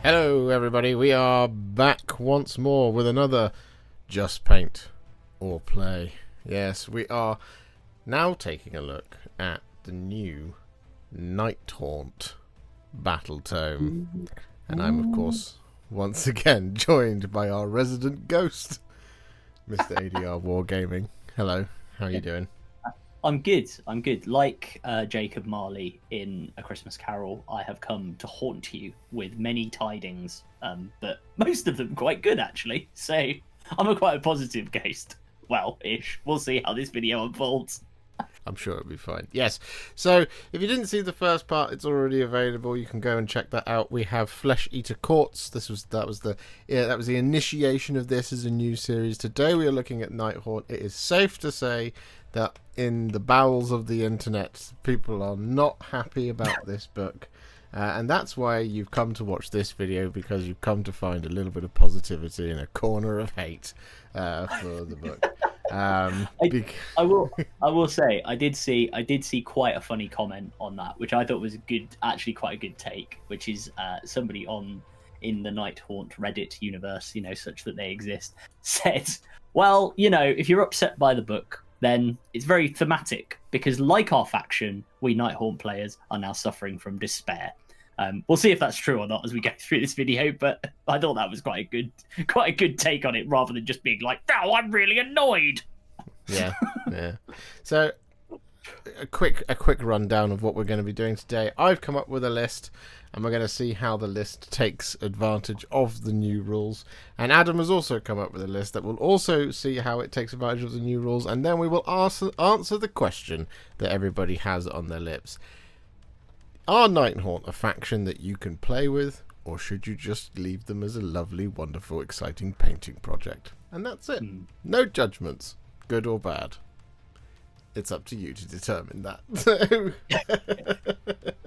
Hello everybody, we are back once more with another Just Paint or Play. Yes, we are now taking a look at the new Nighthaunt Battletome. And I'm of course once again joined by our resident ghost, Mr. ADR Wargaming. Hello, how are you doing? I'm good. Like Jacob Marley in A Christmas Carol, I have come to haunt you with many tidings, but most of them quite good, actually. So I'm quite a positive ghost. Well-ish. We'll see how this video unfolds. I'm sure it'll be fine. Yes. So if you didn't see the first part, it's already available. You can go and check that out. We have Flesh Eater Courts. That was the initiation of this as a new series. Today we are looking at Nighthaunt. It is safe to say that in the bowels of the internet, people are not happy about this book. And that's why you've come to watch this video, because you've come to find a little bit of positivity in a corner of hate for the book. I will say I did see quite a funny comment on that, which I thought was actually quite a good take, which is somebody in the Nighthaunt Reddit universe, such that they exist, said, well, if you're upset by the book, then it's very thematic, because like our faction, we Nighthaunt players are now suffering from despair. We'll see if that's true or not as we go through this video, but I thought that was quite a good take on it, rather than just being like, "No, I'm really annoyed." Yeah. So, a quick rundown of what we're going to be doing today. I've come up with a list, and we're going to see how the list takes advantage of the new rules. And Adam has also come up with a list that will also see how it takes advantage of the new rules, and then we will answer the question that everybody has on their lips. Are Nighthaunt a faction that you can play with, or should you just leave them as a lovely, wonderful, exciting painting project? And that's it. No judgments, good or bad. It's up to you to determine that.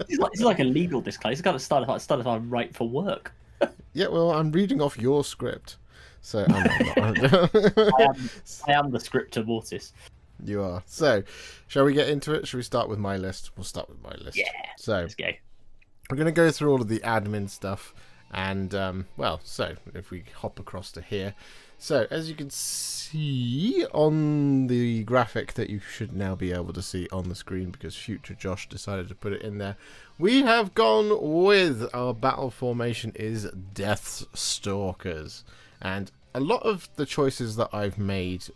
It's like a legal disclaimer. It's got to start if I'm right for work. Yeah, well, I'm reading off your script, so I am the scriptor mortis. You are. So, shall we get into it? Shall we start with my list? We'll start with my list. Yeah. So, let's go. We're going to go through all of the admin stuff, and so if we hop across to here. So, as you can see on the graphic that you should now be able to see on the screen, because future Josh decided to put it in there, we have gone with our battle formation is Deathstalkers. And a lot of the choices that I've made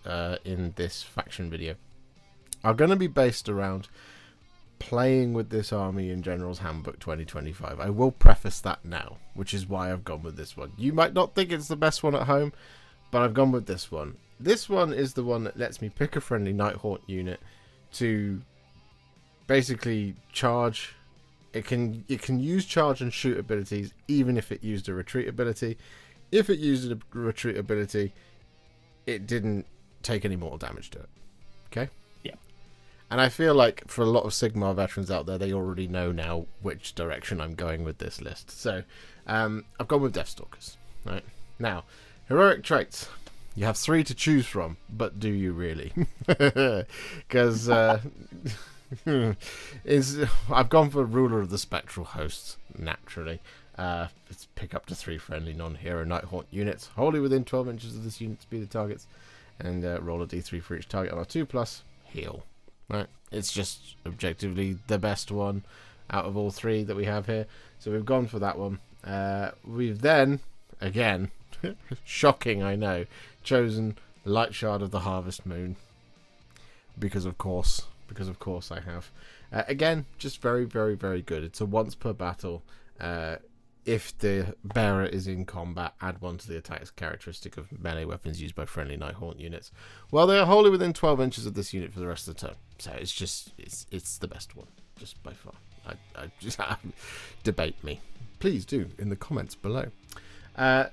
in this faction video are going to be based around playing with this army in General's Handbook 2025. I will preface that now, which is why I've gone with this one. You might not think it's the best one at home, but I've gone with this one. This one is the one that lets me pick a friendly Nighthaunt unit to basically charge. It can use charge and shoot abilities, even if it used a retreat ability. If it used a retreat ability, it didn't take any mortal damage to it. Okay? Yeah. And I feel like for a lot of Sigmar veterans out there, they already know now which direction I'm going with this list. So, I've gone with Deathstalkers. Right? Now, heroic traits. You have 3 to choose from, but do you really? Because I've gone for Ruler of the Spectral Hosts, naturally. Let's pick up to 3 friendly non-hero Nighthaunt units, wholly within 12 inches of this unit to be the targets, and roll a d3 for each target on a 2+, heal. Right? It's just objectively the best one out of all 3 that we have here, so we've gone for that one. We've then, again, shocking I know, chosen Light Shard of the Harvest Moon, because of course I have. Again, just very, very, very good. It's a once per battle. If the bearer is in combat, add 1 to the attack's characteristic of melee weapons used by friendly Nighthaunt units. Well, they are wholly within 12 inches of this unit for the rest of the turn. So it's the best one, just by far. I just debate me. Please do in the comments below. When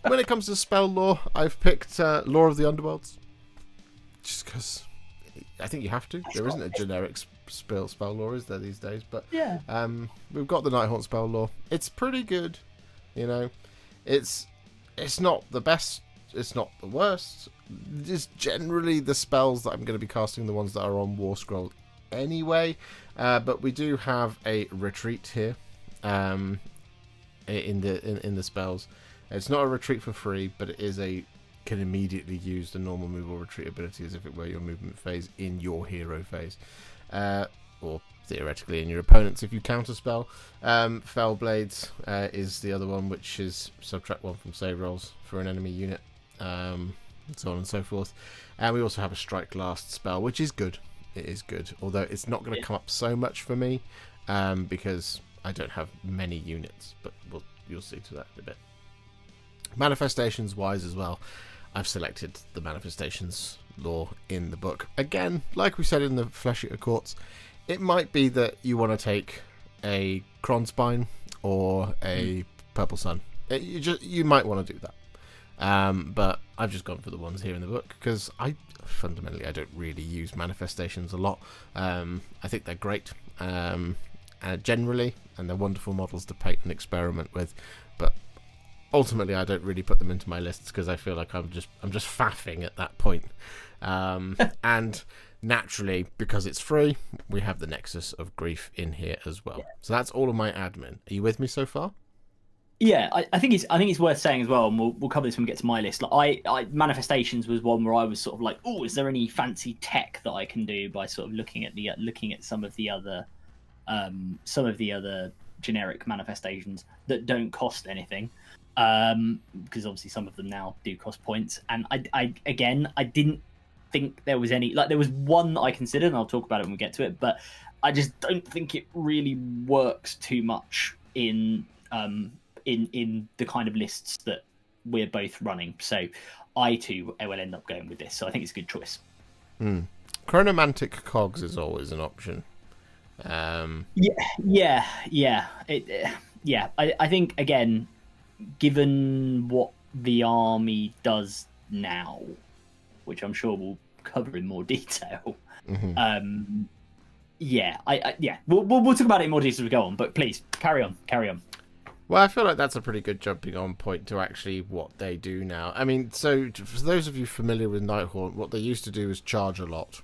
it comes to spell lore, I've picked Lore of the Underworlds, just because I think you have to. There isn't a generic spell lore, is there, these days? But yeah, we've got the Nighthaunt spell lore. It's pretty good, It's not the best. It's not the worst. Just generally the spells that I'm going to be casting, the ones that are on War Scroll anyway. But we do have a retreat here. in the spells. It's not a retreat for free, but it is can immediately use the normal move or retreat ability as if it were your movement phase in your hero phase, or theoretically in your opponent's if you counterspell. Fell Blades is the other one, which is subtract 1 from save rolls for an enemy unit, and so on and so forth. And we also have a Strike Last spell, which is good. It is good, although it's not going to come up so much for me because I don't have many units, but you'll see to that in a bit. Manifestations wise as well, I've selected the manifestations lore in the book. Again, like we said in the Flesh Eater Courts, it might be that you want to take a Kronspine or a Purple Sun. You might want to do that. But I've just gone for the ones here in the book because I don't really use manifestations a lot. I think they're great generally, and they're wonderful models to paint and experiment with, but ultimately I don't really put them into my lists because I feel like I'm just faffing at that point. And naturally, because it's free, we have the Nexus of Grief in here as well. So that's all of my admin. Are you with me so far? Yeah, I think it's worth saying as well, and we'll cover this when we get to my list. Like I manifestations was one where I was sort of like, oh, is there any fancy tech that I can do by sort of looking at some of the other generic manifestations that don't cost anything, because obviously some of them now do cost points. And I didn't think there was any, like there was one that I considered, and I'll talk about it when we get to it, but I just don't think it really works too much in the kind of lists that we're both running. So I too will end up going with this. So I think it's a good choice. Chronomantic Cogs is always an option. I think again, given what the army does now, which I'm sure we'll cover in more detail. We'll talk about it in more detail as we go on. But please carry on. Well, I feel like that's a pretty good jumping on point to actually what they do now. I mean, so for those of you familiar with Nighthaunt, what they used to do is charge a lot.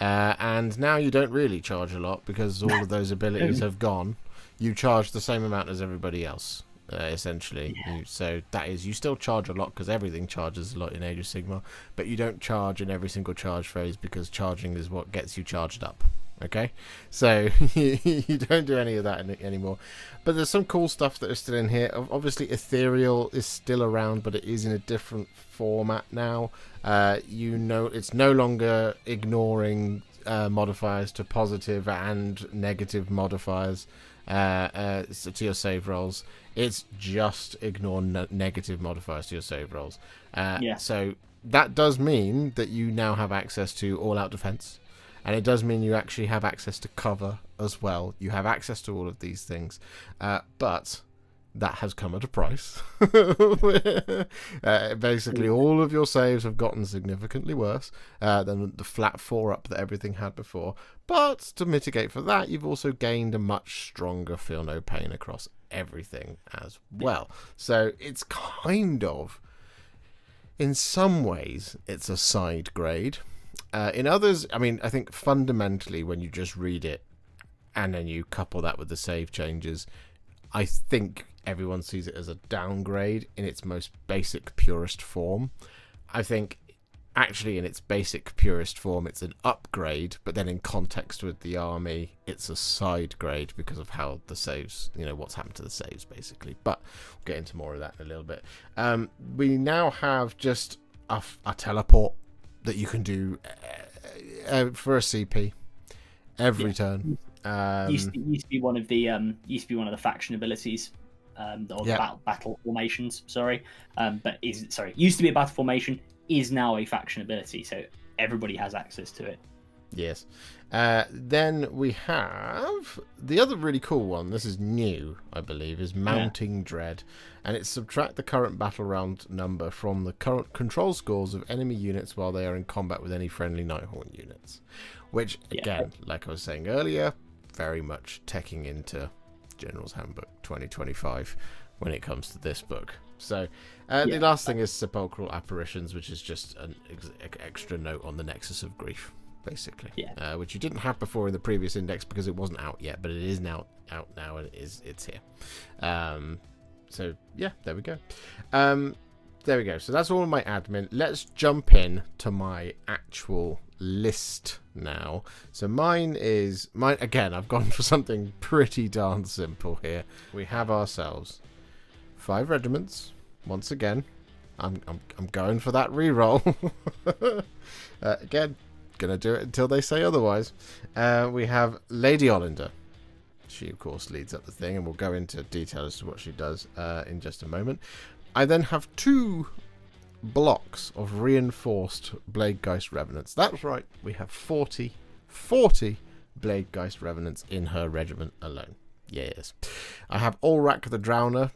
And now you don't really charge a lot because all of those abilities have gone. You charge the same amount as everybody else, essentially. Yeah. So that is, you still charge a lot because everything charges a lot in Age of Sigmar, but you don't charge in every single charge phase because charging is what gets you charged up. Okay, so you don't do any of that anymore. But there's some cool stuff that is still in here. Obviously, Ethereal is still around, but it is in a different format now. It's no longer ignoring modifiers to positive and negative modifiers to your save rolls. It's just ignore negative modifiers to your save rolls. So that does mean that you now have access to all-out defense. And it does mean you actually have access to cover as well. You have access to all of these things. But that has come at a price. Basically, all of your saves have gotten significantly worse than the flat 4-up that everything had before. But to mitigate for that, you've also gained a much stronger Feel No Pain across everything as well. So it's kind of, in some ways, it's a side grade. In others, I mean, I think fundamentally when you just read it and then you couple that with the save changes, I think everyone sees it as a downgrade in its most basic, purest form. I think actually in its basic, purest form, it's an upgrade, but then in context with the army, it's a side grade because of how the saves, what's happened to the saves, basically. But we'll get into more of that in a little bit. We now have just a teleport that you can do for a CP every turn. Used to be one of the faction abilities, or battle formations. Used to be a battle formation, is now a faction ability, so everybody has access to it. Yes. Then we have the other really cool one. This is new, I believe, is Mounting Dread, and it's subtract the current battle round number from the current control scores of enemy units while they are in combat with any friendly Nighthaunt units. Which, again, like I was saying earlier, very much teching into General's Handbook 2025 when it comes to this book. So the last thing is Sepulchral Apparitions, which is just an extra note on the Nexus of Grief, basically, which you didn't have before in the previous index because it wasn't out yet, but it is now out now, and it's here. So yeah, there we go. There we go. So that's all of my admin. Let's jump in to my actual list now. So mine again. I've gone for something pretty darn simple here. We have ourselves 5 regiments. Once again, I'm going for that reroll. Again, gonna do it until they say otherwise. We have Lady Ollander. She of course leads up the thing, and we'll go into detail as to what she does in just a moment. I then have 2 blocks of reinforced Bladegeist Revenants. That's right, we have 40 Bladegeist Revenants in her regiment alone. Yes. I have Ulrak the Drowner.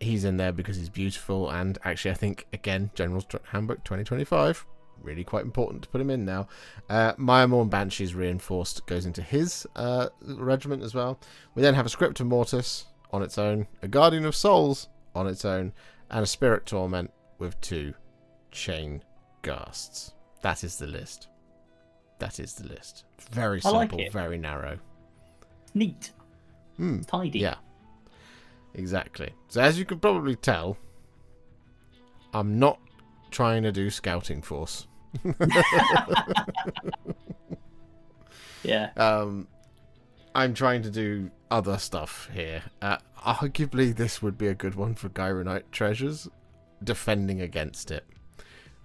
He's in there because he's beautiful, and actually I think, again, General's Handbook 2025, really quite important to put him in now. Maya Morn Banshee's reinforced goes into his regiment as well. We then have a Scriptor Mortis on its own, a Guardian of Souls on its own, and a Spirit Torment with 2 Chain Ghasts. That is the list. That is the list. Very simple, like very narrow. Neat. Tidy. Yeah. Exactly. So as you can probably tell, I'm not trying to do Scouting Force. Yeah. I'm trying to do other stuff here. Arguably, this would be a good one for Gyronite Treasures, defending against it,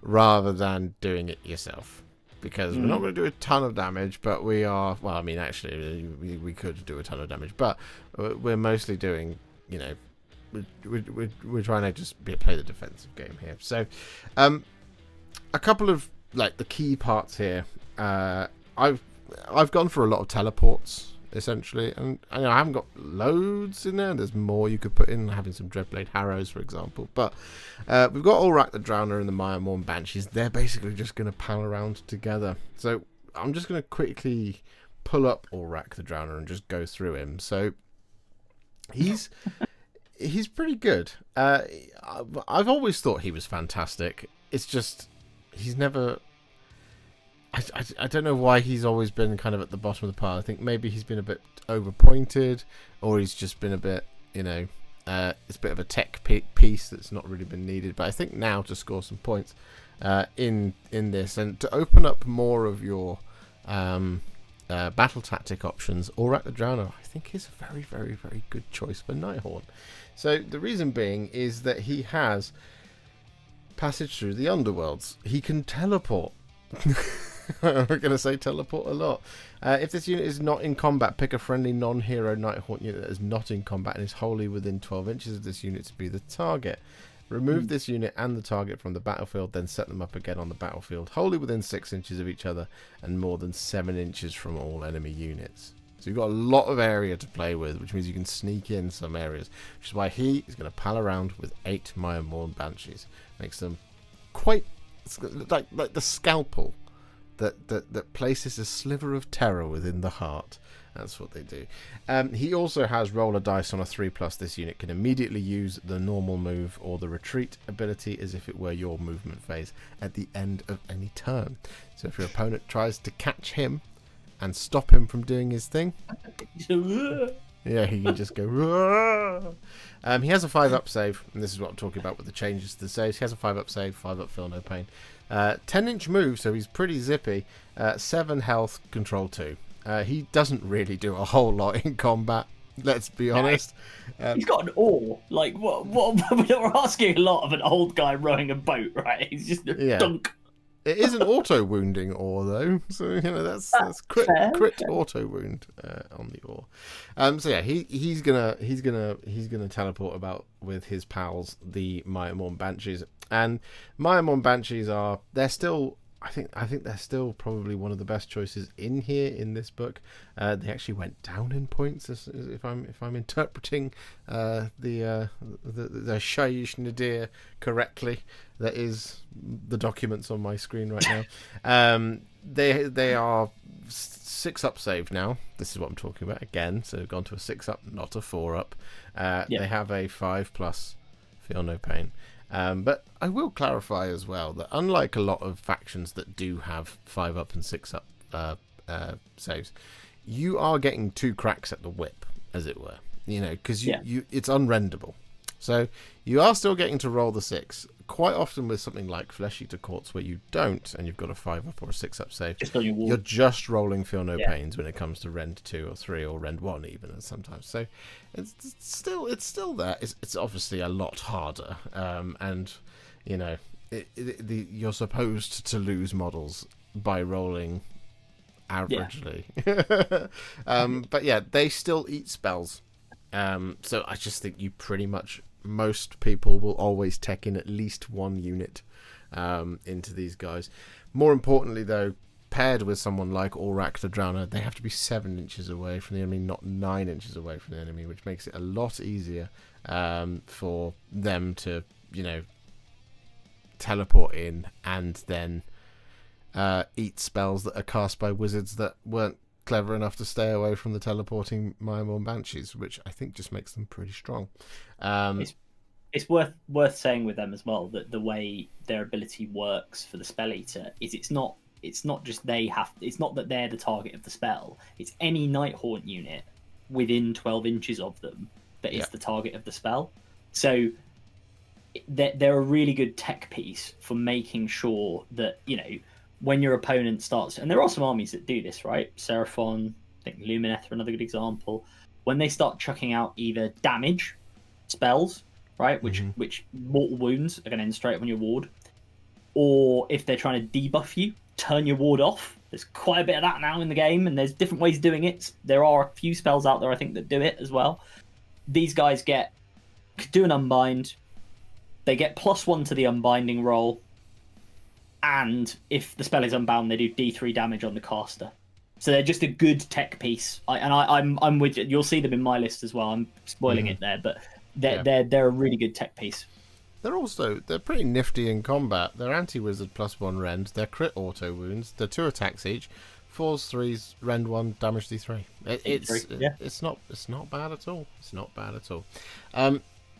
rather than doing it yourself. Because we're not going to do a ton of damage, but we are... Well, I mean, actually, we could do a ton of damage, but we're mostly doing, you know... We're trying to just play the defensive game here. So, a couple of, like, the key parts here. I've gone for a lot of teleports, essentially, and I haven't got loads in there. There's more you could put in, having some Dreadblade Harrows, for example. But we've got Ulrak the Drowner and the Maya Morn Banshees. They're basically just going to pal around together. So I'm just going to quickly pull up Ulrak the Drowner and just go through him. So he's pretty good. I've always thought he was fantastic. It's just he's never... I don't know why he's always been kind of at the bottom of the pile. I think maybe he's been a bit overpointed, or he's just been a bit, you know, it's a bit of a tech piece that's not really been needed. But I think now to score some points in this, and to open up more of your battle tactic options, Ulrak the Drowner, I think is a very, very, very good choice for Nighthaunt. So the reason being is that he has passage through the underworlds. He can teleport. We're going to say teleport a lot. If this unit is not in combat, pick a friendly non-hero Nighthaunt unit that is not in combat and is wholly within 12 inches of this unit to be the target. Remove this unit and the target from the battlefield, then set them up again on the battlefield, wholly within 6 inches of each other and more than 7 inches from all enemy units. So you've got a lot of area to play with, which means you can sneak in some areas, which is why he is going to pal around with 8 Maya Morn Banshees. Makes them quite like the scalpel that places a sliver of terror within the heart. That's what they do. He also has roll a dice on a 3+. This unit can immediately use the normal move or the retreat ability as if it were your movement phase at the end of any turn. So if your opponent tries to catch him and stop him from doing his thing, yeah, he can just go. He has a 5-up save, and this is what I'm talking about with the changes to the saves. He has a 5-up save, 5-up feel no pain. 10-inch move, so he's pretty zippy. 7 health, control 2. He doesn't really do a whole lot in combat, let's be honest. He's got an oar. Like, what? We're asking a lot of an old guy rowing a boat, right? He's just a dunk. It is an auto wounding oar though, so you know that's crit auto wound on the oar. So yeah, he's gonna teleport about with his pals, the Maya Morn Banshees, and Maya Morn Banshees they're still. I think they're still probably one of the best choices in here in this book. They actually went down in points, if I'm interpreting the Shaiish Nadir correctly. That is the documents on my screen right now. They are 6-up save now. This is what I'm talking about again. So they've gone to a 6-up, not a 4-up. They have a 5+. Feel no pain. But I will clarify as well that unlike a lot of factions that do have 5-up and 6-up saves, you are getting 2 cracks at the whip, as it were. because it's unrendable. So you are still getting to roll the 6. Quite often with something like Flesh Eater Courts where you don't, and you've got a 5-up or a 6-up save, just on your wall. You're just rolling Feel No Pains when it comes to Rend 2 or 3 or Rend 1 even sometimes. So it's still there. It's obviously a lot harder, and you're supposed to lose models by rolling averagely. But yeah, they still eat spells. So I just think most people will always tech in at least one unit into these guys. More importantly, though, paired with someone like Aurak the Drowner, they have to be 7 inches away from the enemy, not 9 inches away from the enemy, which makes it a lot easier for them to, teleport in and then eat spells that are cast by wizards that weren't clever enough to stay away from the teleporting Myrmorn Banshees, which I think just makes them pretty strong. It's worth saying with them as well that the way their ability works for the Spell Eater is it's not just it's not that they're the target of the spell. It's any Nighthaunt unit within 12 inches of them that is the target of the spell. So they're a really good tech piece for making sure that when your opponent starts, and there are some armies that do this, right? Seraphon, I think Lumineth are another good example. When they start chucking out either damage spells, right, which mortal wounds are going to end straight up on your ward, or if they're trying to debuff you, turn your ward off. There's quite a bit of that now in the game, and there's different ways of doing it. There are a few spells out there, I think, that do it as well. These guys do an unbind. They get +1 to the unbinding roll. And if the spell is unbound, they do D3 damage on the caster. So they're just a good tech piece. I'm with you. You'll see them in my list as well. I'm spoiling it there, but they're a really good tech piece. They're pretty nifty in combat. They're anti-wizard +1 rend. They're crit auto wounds. They're 2 attacks each. 4s, 3s, rend 1, damage D3. It's not bad at all. It's not bad at all.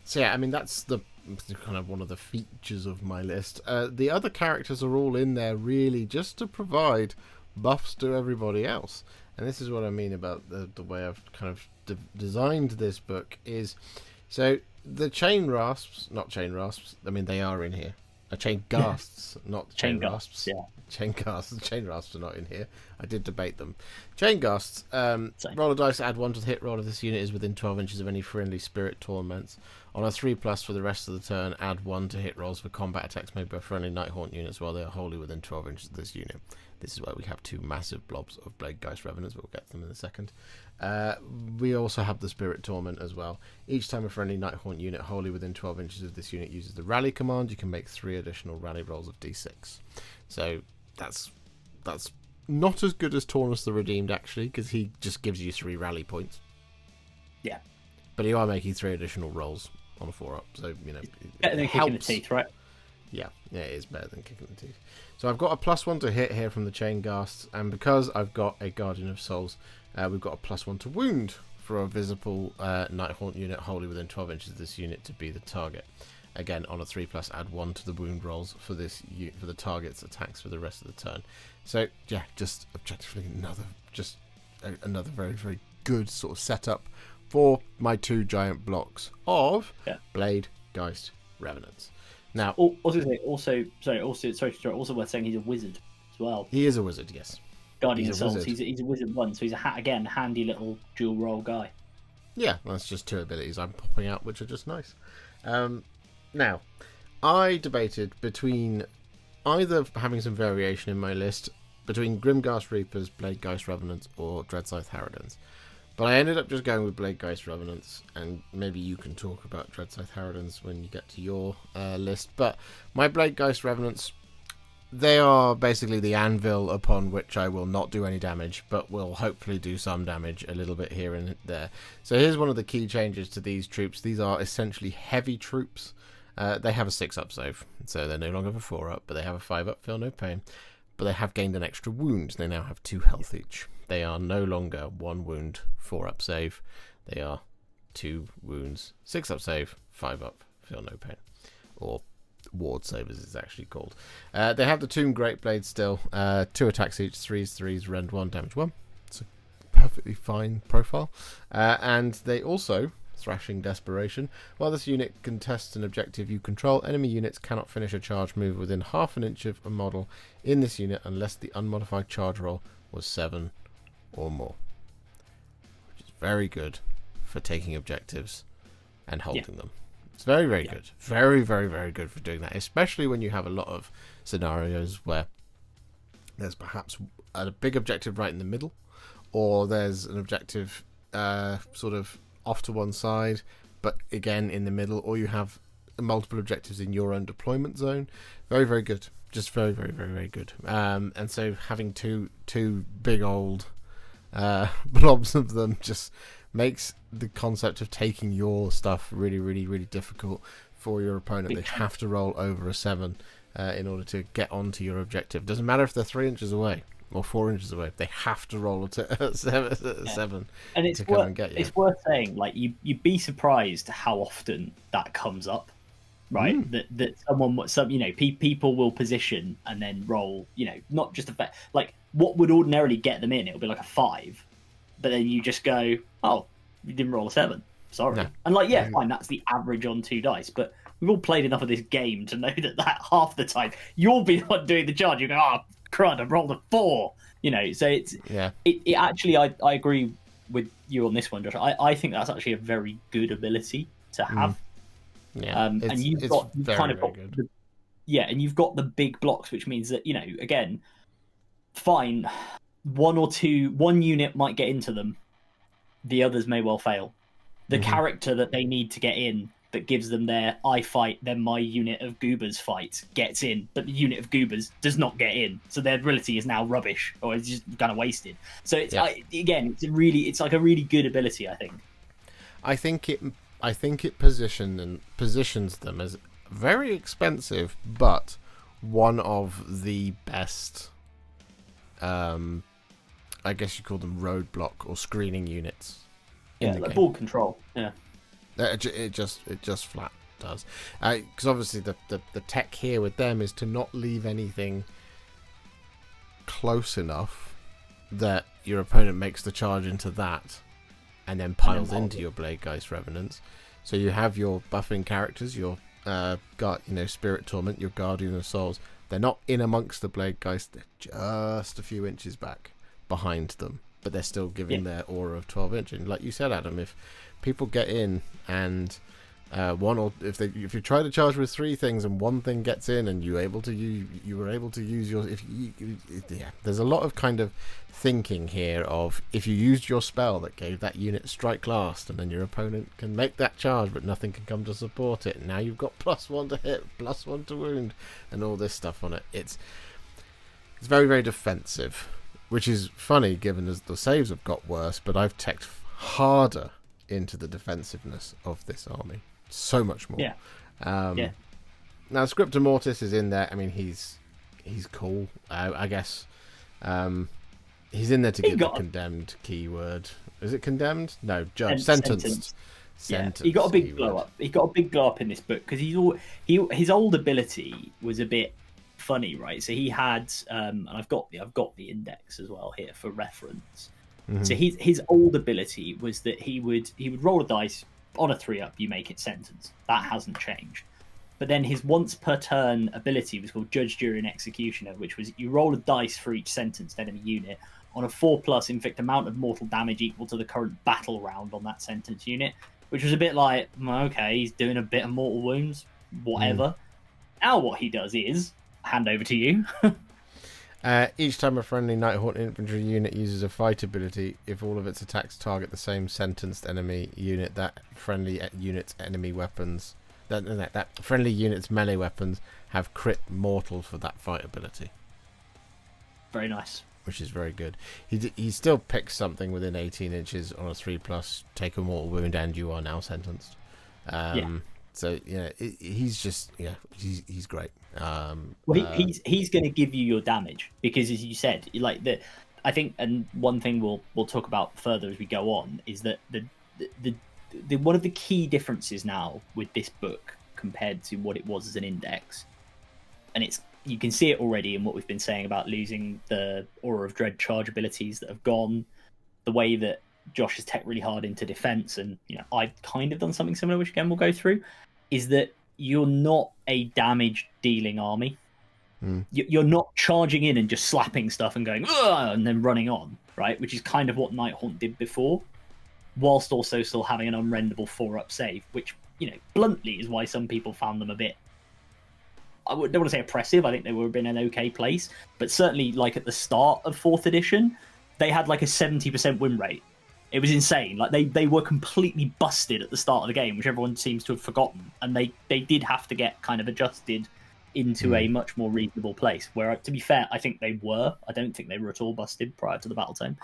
So yeah, I mean that's the kind of one of the features of my list. The other characters are all in there really just to provide buffs to everybody else, and this is what I mean about the way I've kind of designed this book is, so the chain rasps, not chain rasps, I mean they are in here. Chain ghasts, not chain rasps. Chain ghasts and chain rasps are not in here. I did debate them. Chain ghasts, roll a dice, add 1 to the hit roll if this unit is within 12 inches of any friendly spirit torments. On a 3+ for the rest of the turn, add 1 to hit rolls for combat attacks made by friendly Nighthaunt units while they are wholly within 12 inches of this unit. This is why we have 2 massive blobs of Bladegeist Revenants. We'll get to them in a second. We also have the Spirit Torment as well. Each time a friendly Nighthaunt unit wholly within 12 inches of this unit uses the rally command, you can make 3 additional rally rolls of D6. So that's not as good as Taunus the Redeemed, actually, because he just gives you 3 rally points. Yeah. But you are making 3 additional rolls on a 4-up, so, better than kicking the teeth, right? Yeah, it is better than kicking the teeth. So I've got a +1 to hit here from the Chain Ghasts, and because I've got a Guardian of Souls, we've got a +1 to wound for a visible Nighthaunt unit wholly within 12 inches of this unit to be the target. Again, on a 3+, add 1 to the wound rolls for the target's attacks for the rest of the turn. So yeah, just objectively another very, very good sort of setup for my 2 giant blocks of Bladegeist Revenants. Now, also worth saying he's a wizard as well. He is a wizard, yes. Guardian of Souls. He's a wizard 1, so he's a handy little dual roll guy. Yeah, that's just 2 abilities I'm popping out, which are just nice. Now, I debated between either having some variation in my list between Grimghast Reapers, Bladegeist Revenants, or Dreadscythe Harridans. But I ended up just going with Bladegeist Revenants, and maybe you can talk about Dreadscythe Harridans when you get to your list. But my Bladegeist Revenants, they are basically the anvil upon which I will not do any damage, but will hopefully do some damage a little bit here and there. So here's one of the key changes to these troops. These are essentially heavy troops. They have a 6-up save, so they're no longer a 4-up, but they have a 5-up, Feel No Pain. But they have gained an extra wound. They now have 2 health each. They are no longer 1 wound, 4-up save. They are 2 wounds, 6-up save, 5-up, Feel No Pain. Or ward save, as it's actually called. They have the Tomb Greatblade still. 2 attacks each, 3s, rend 1, damage 1. It's a perfectly fine profile. And they also Thrashing Desperation. While this unit contests an objective you control, enemy units cannot finish a charge move within half an inch of a model in this unit unless the unmodified charge roll was 7 or more. Which is very good for taking objectives and holding them. It's very, very good. Very, very, very good for doing that, especially when you have a lot of scenarios where there's perhaps a big objective right in the middle, or there's an objective sort of off to one side, but again in the middle, or you have multiple objectives in your own deployment zone. Very, very good. Just very, very, very, very good. And so having two big old blobs of them just makes the concept of taking your stuff really, really, really difficult for your opponent. They have to roll over a 7 in order to get onto your objective. Doesn't matter if they're 3 inches away or 4 inches away. They have to roll a 7. And it's worth saying, like, you'd be surprised how often that comes up, right? That people will position and then roll, not just like what would ordinarily get them in. It'll be like a 5, but then you just go, oh, you didn't roll a 7. Sorry. No. And fine, that's the average on 2 dice, but we've all played enough of this game to know that half the time you'll be the one doing the charge. You go, oh, crud, I rolled a 4. So it actually, I agree with you on this one, Josh. I think that's actually a very good ability to have. And you've got the big blocks, which means that, again, fine, one unit might get into them, the others may well fail. The character that they need to get in that gives them their I fight, then my unit of goobers fight gets in, but the unit of goobers does not get in, so their ability is now rubbish or it's just kind of wasted. So it's it's like a really good ability. I think it positions them as very expensive, but one of the best. I guess you call them roadblock or screening units. Like ball control. Yeah. It just flat does, because obviously the tech here with them is to not leave anything close enough that your opponent makes the charge into that and then piles into your Blade Geist Revenants. So you have your buffing characters, your Spirit Torment, your Guardian of Souls. They're not in amongst the Blade Geist, they're just a few inches back behind them, but they're still giving their aura of 12 inch. And like you said, Adam, if people get in and if you try to charge with 3 things and one thing gets in and you were able to use your there's a lot of kind of thinking here of if you used your spell that gave that unit strike last and then your opponent can make that charge but nothing can come to support it, and now you've got +1 to hit, +1 to wound and all this stuff on it. It's very, very defensive, which is funny given as the saves have got worse, but I've teched harder into the defensiveness of this army. So much more. Now Scriptor Mortis is in there. I mean, he's cool. I guess he's in there to get the condemned keyword. Is it condemned? No, judge. Sentenced. Sentenced. He got a big blow up. He got a big blow up in this book because his old ability was a bit funny, right? So he had, and I've got the index as well here for reference. So his old ability was that he would roll a dice on a 3-up, you make it sentence. That hasn't changed. But then his once per turn ability was called Judge, Jury, and Executioner, which was you roll a dice for each sentenced enemy unit. On a 4+, inflict amount of mortal damage equal to the current battle round on that sentence unit, which was a bit like, okay, he's doing a bit of mortal wounds, whatever. Now what he does is hand over to you. Each time a friendly Nighthaunt infantry unit uses a fight ability, if all of its attacks target the same sentenced enemy unit, that friendly unit's enemy weapons, that friendly unit's melee weapons have crit mortal for that fight ability. Very nice. Which is very good. He still picks something within 18 inches on a 3+, take a mortal wound, and you are now sentenced. So he's just he's great. He's going to give you your damage because, as you said, I think, and one thing we'll talk about further as we go on is that the one of the key differences now with this book compared to what it was as an index, and you can see it already in what we've been saying about losing the Aura of Dread charge abilities that have gone, the way that Josh has tech really hard into defense, and I've kind of done something similar, which again we'll go through, is that you're not a damage dealing army. You're not charging in and just slapping stuff and going ugh, and then running on, right? Which is kind of what Nighthaunt did before, whilst also still having an unrendable 4-up save, which bluntly is why some people found them a bit. I don't want to say oppressive. I think they were in an okay place, but certainly like at the start of 4th edition, they had like a 70% win rate. It was insane. Like they were completely busted at the start of the game, which everyone seems to have forgotten, and they did have to get kind of adjusted into a much more reasonable place. Where, to be fair, I think they were. I don't think they were at all busted prior to the Battletome.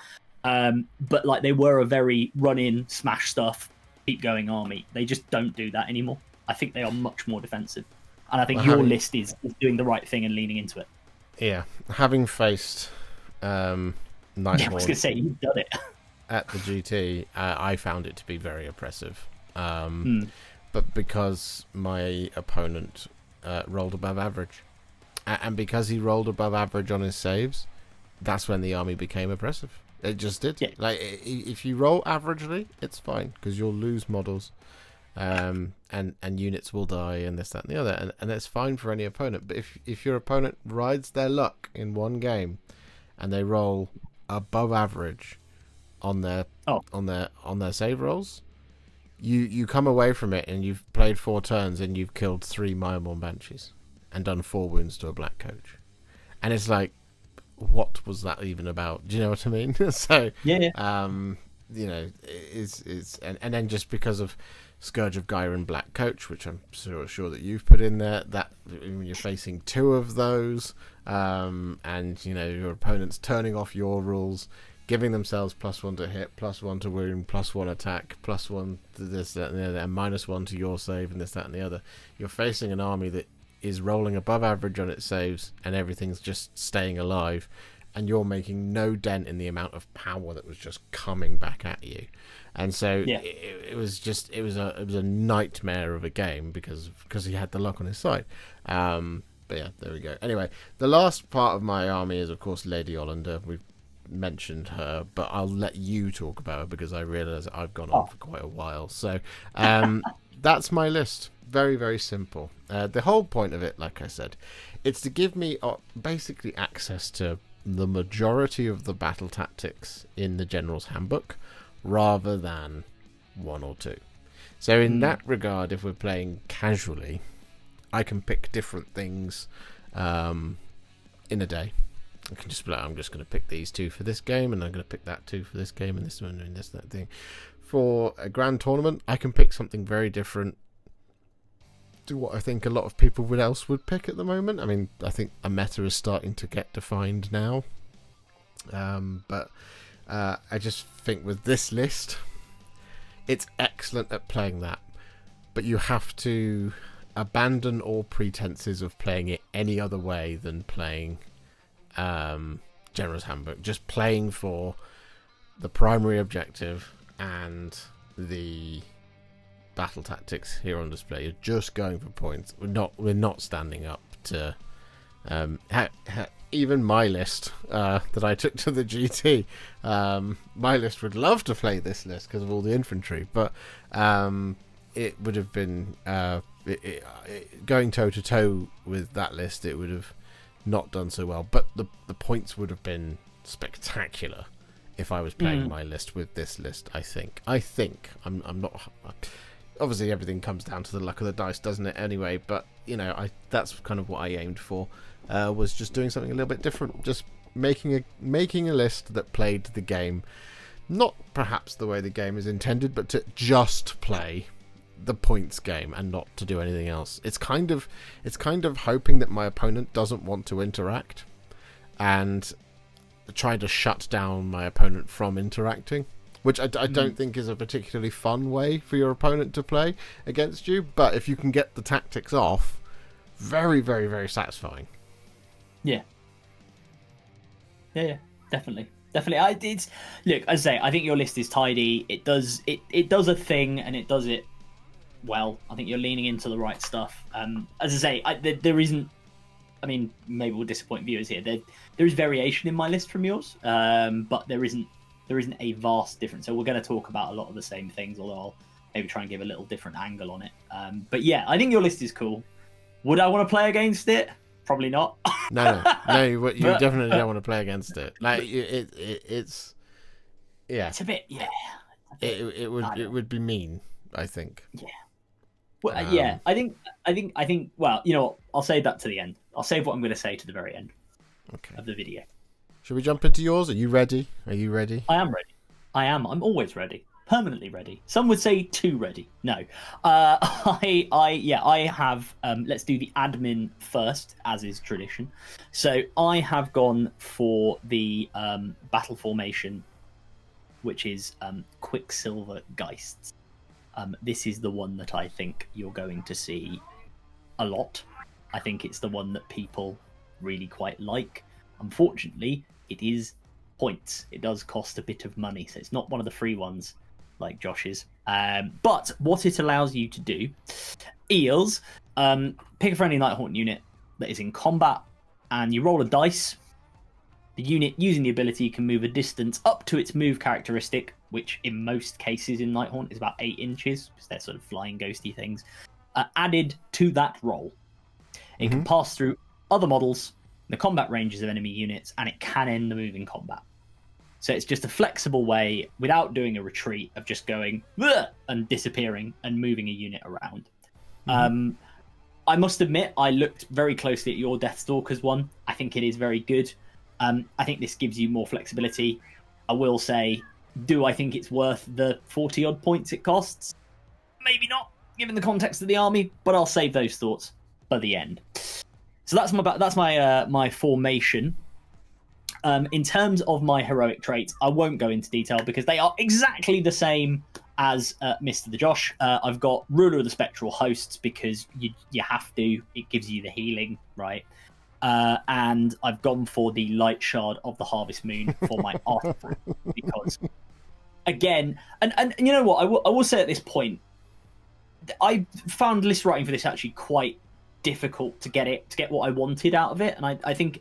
But like they were a very run in, smash stuff, keep going army. They just don't do that anymore. I think they are much more defensive, and I think your list is doing the right thing and leaning into it. Yeah, having faced Nighthaunt, I was gonna say you've done it at the GT. I found it to be very oppressive, but because my opponent rolled above average, and because he rolled above average on his saves, that's when the army became oppressive. It just did. Yeah. Like if you roll averagely, it's fine because you'll lose models, and units will die and this, that, and the other, and that's fine for any opponent. But if your opponent rides their luck in one game, and they roll above average on their save rolls, you come away from it and you've played 4 turns and you've killed 3 Mireborn Banshees and done 4 wounds to a black coach, and it's like, what was that even about? Do you know what I mean? So yeah. It's and then just because of Scourge of Gaia and Black Coach, which I'm sure that you've put in there, that when you're facing 2 of those, and your opponent's turning off your rules, giving themselves +1 to hit, +1 to wound, +1 attack, +1 to this, that, and the other, and -1 to your save, and this, that, and the other. You're facing an army that is rolling above average on its saves, and everything's just staying alive, and you're making no dent in the amount of power that was just coming back at you. And so it was a nightmare of a game because he had the luck on his side. But yeah, there we go. Anyway, the last part of my army is of course Lady Ollander. We've mentioned her, but I'll let you talk about her because I realise I've gone on for quite a while. So that's my list. Very, very simple. The whole point of it, like I said, it's to give me basically access to the majority of the battle tactics in the General's Handbook, rather than 1 or 2. So in that regard, if we're playing casually, I can pick different things in a day. I can just be like, I'm just going to pick these 2 for this game, and I'm going to pick that 2 for this game, and this one, and this, that thing. For a grand tournament, I can pick something very different to what I think a lot of people else would pick at the moment. I mean, I think a meta is starting to get defined now. But I just think with this list, it's excellent at playing that. But you have to abandon all pretenses of playing it any other way than playing General's Handbook. Just playing for the primary objective and the battle tactics here on display. You're just going for points. We're not standing up to even my list that I took to the GT. My list would love to play this list because of all the infantry, but it would have been going toe to toe with that list. It would have not done so well, but the points would have been spectacular if I was playing my list with this list. I think I'm not. Obviously, everything comes down to the luck of the dice, doesn't it? Anyway, but that's kind of what I aimed for. Was just doing something a little bit different, just making a list that played the game, not perhaps the way the game is intended, but to just play the points game and not to do anything else. It's kind of hoping that my opponent doesn't want to interact, and trying to shut down my opponent from interacting, which I don't think is a particularly fun way for your opponent to play against you. But if you can get the tactics off, very, very, very satisfying. Yeah, definitely. Look, as I say, I think your list is tidy. It does a thing, and it does it well. I think you're leaning into the right stuff. As I say, there isn't. I mean, maybe we'll disappoint viewers here. There is variation in my list from yours, but there isn't there isn't a vast difference. So we're going to talk about a lot of the same things, although I'll maybe try and give a little different angle on it. But yeah, I think your list is cool. Would I want to play against it? Probably not. No, you definitely don't want to play against it. Like it's yeah. It's a bit It would be mean, I think. Yeah. Well, yeah. I think. Well, you know what? I'll save that to the end. I'll save what I'm going to say to the very end. Okay. Of the video. Should we jump into yours? Are you ready? I am ready. I am. I'm always ready. Permanently ready. Some would say too ready. No. I have. Let's do the admin first, as is tradition. So I have gone for the battle formation, which is Quicksilver Geists. This is the one that I think you're going to see a lot. I think it's the one that people really quite like. Unfortunately, it is points. It does cost a bit of money, so it's not one of the free ones like Josh's. But what it allows you to do is pick a friendly Nighthaunt unit that is in combat, and you roll a dice. The unit, using the ability, can move a distance up to its move characteristic, which in most cases in Nighthaunt is about 8 inches, because they're sort of flying ghosty things, added to that roll. It can pass through other models, the combat ranges of enemy units, and it can end the move in combat. So it's just a flexible way, without doing a retreat, of just going and disappearing and moving a unit around. I must admit, I looked very closely at your Deathstalkers one. I think it is very good. I think this gives you more flexibility. I will say, do I think it's worth the 40-odd points it costs? Maybe not, given the context of the army, but I'll save those thoughts for the end. So that's my formation. In terms of my heroic traits, I won't go into detail because they are exactly the same as Mr. the Josh. I've got Ruler of the Spectral Hosts because you have to. It gives you the healing, right? And I've gone for the Light Shard of the Harvest Moon for my artifact because, again, and you know what, I will say at this point, I found list writing for this actually quite difficult to get what I wanted out of it, and I think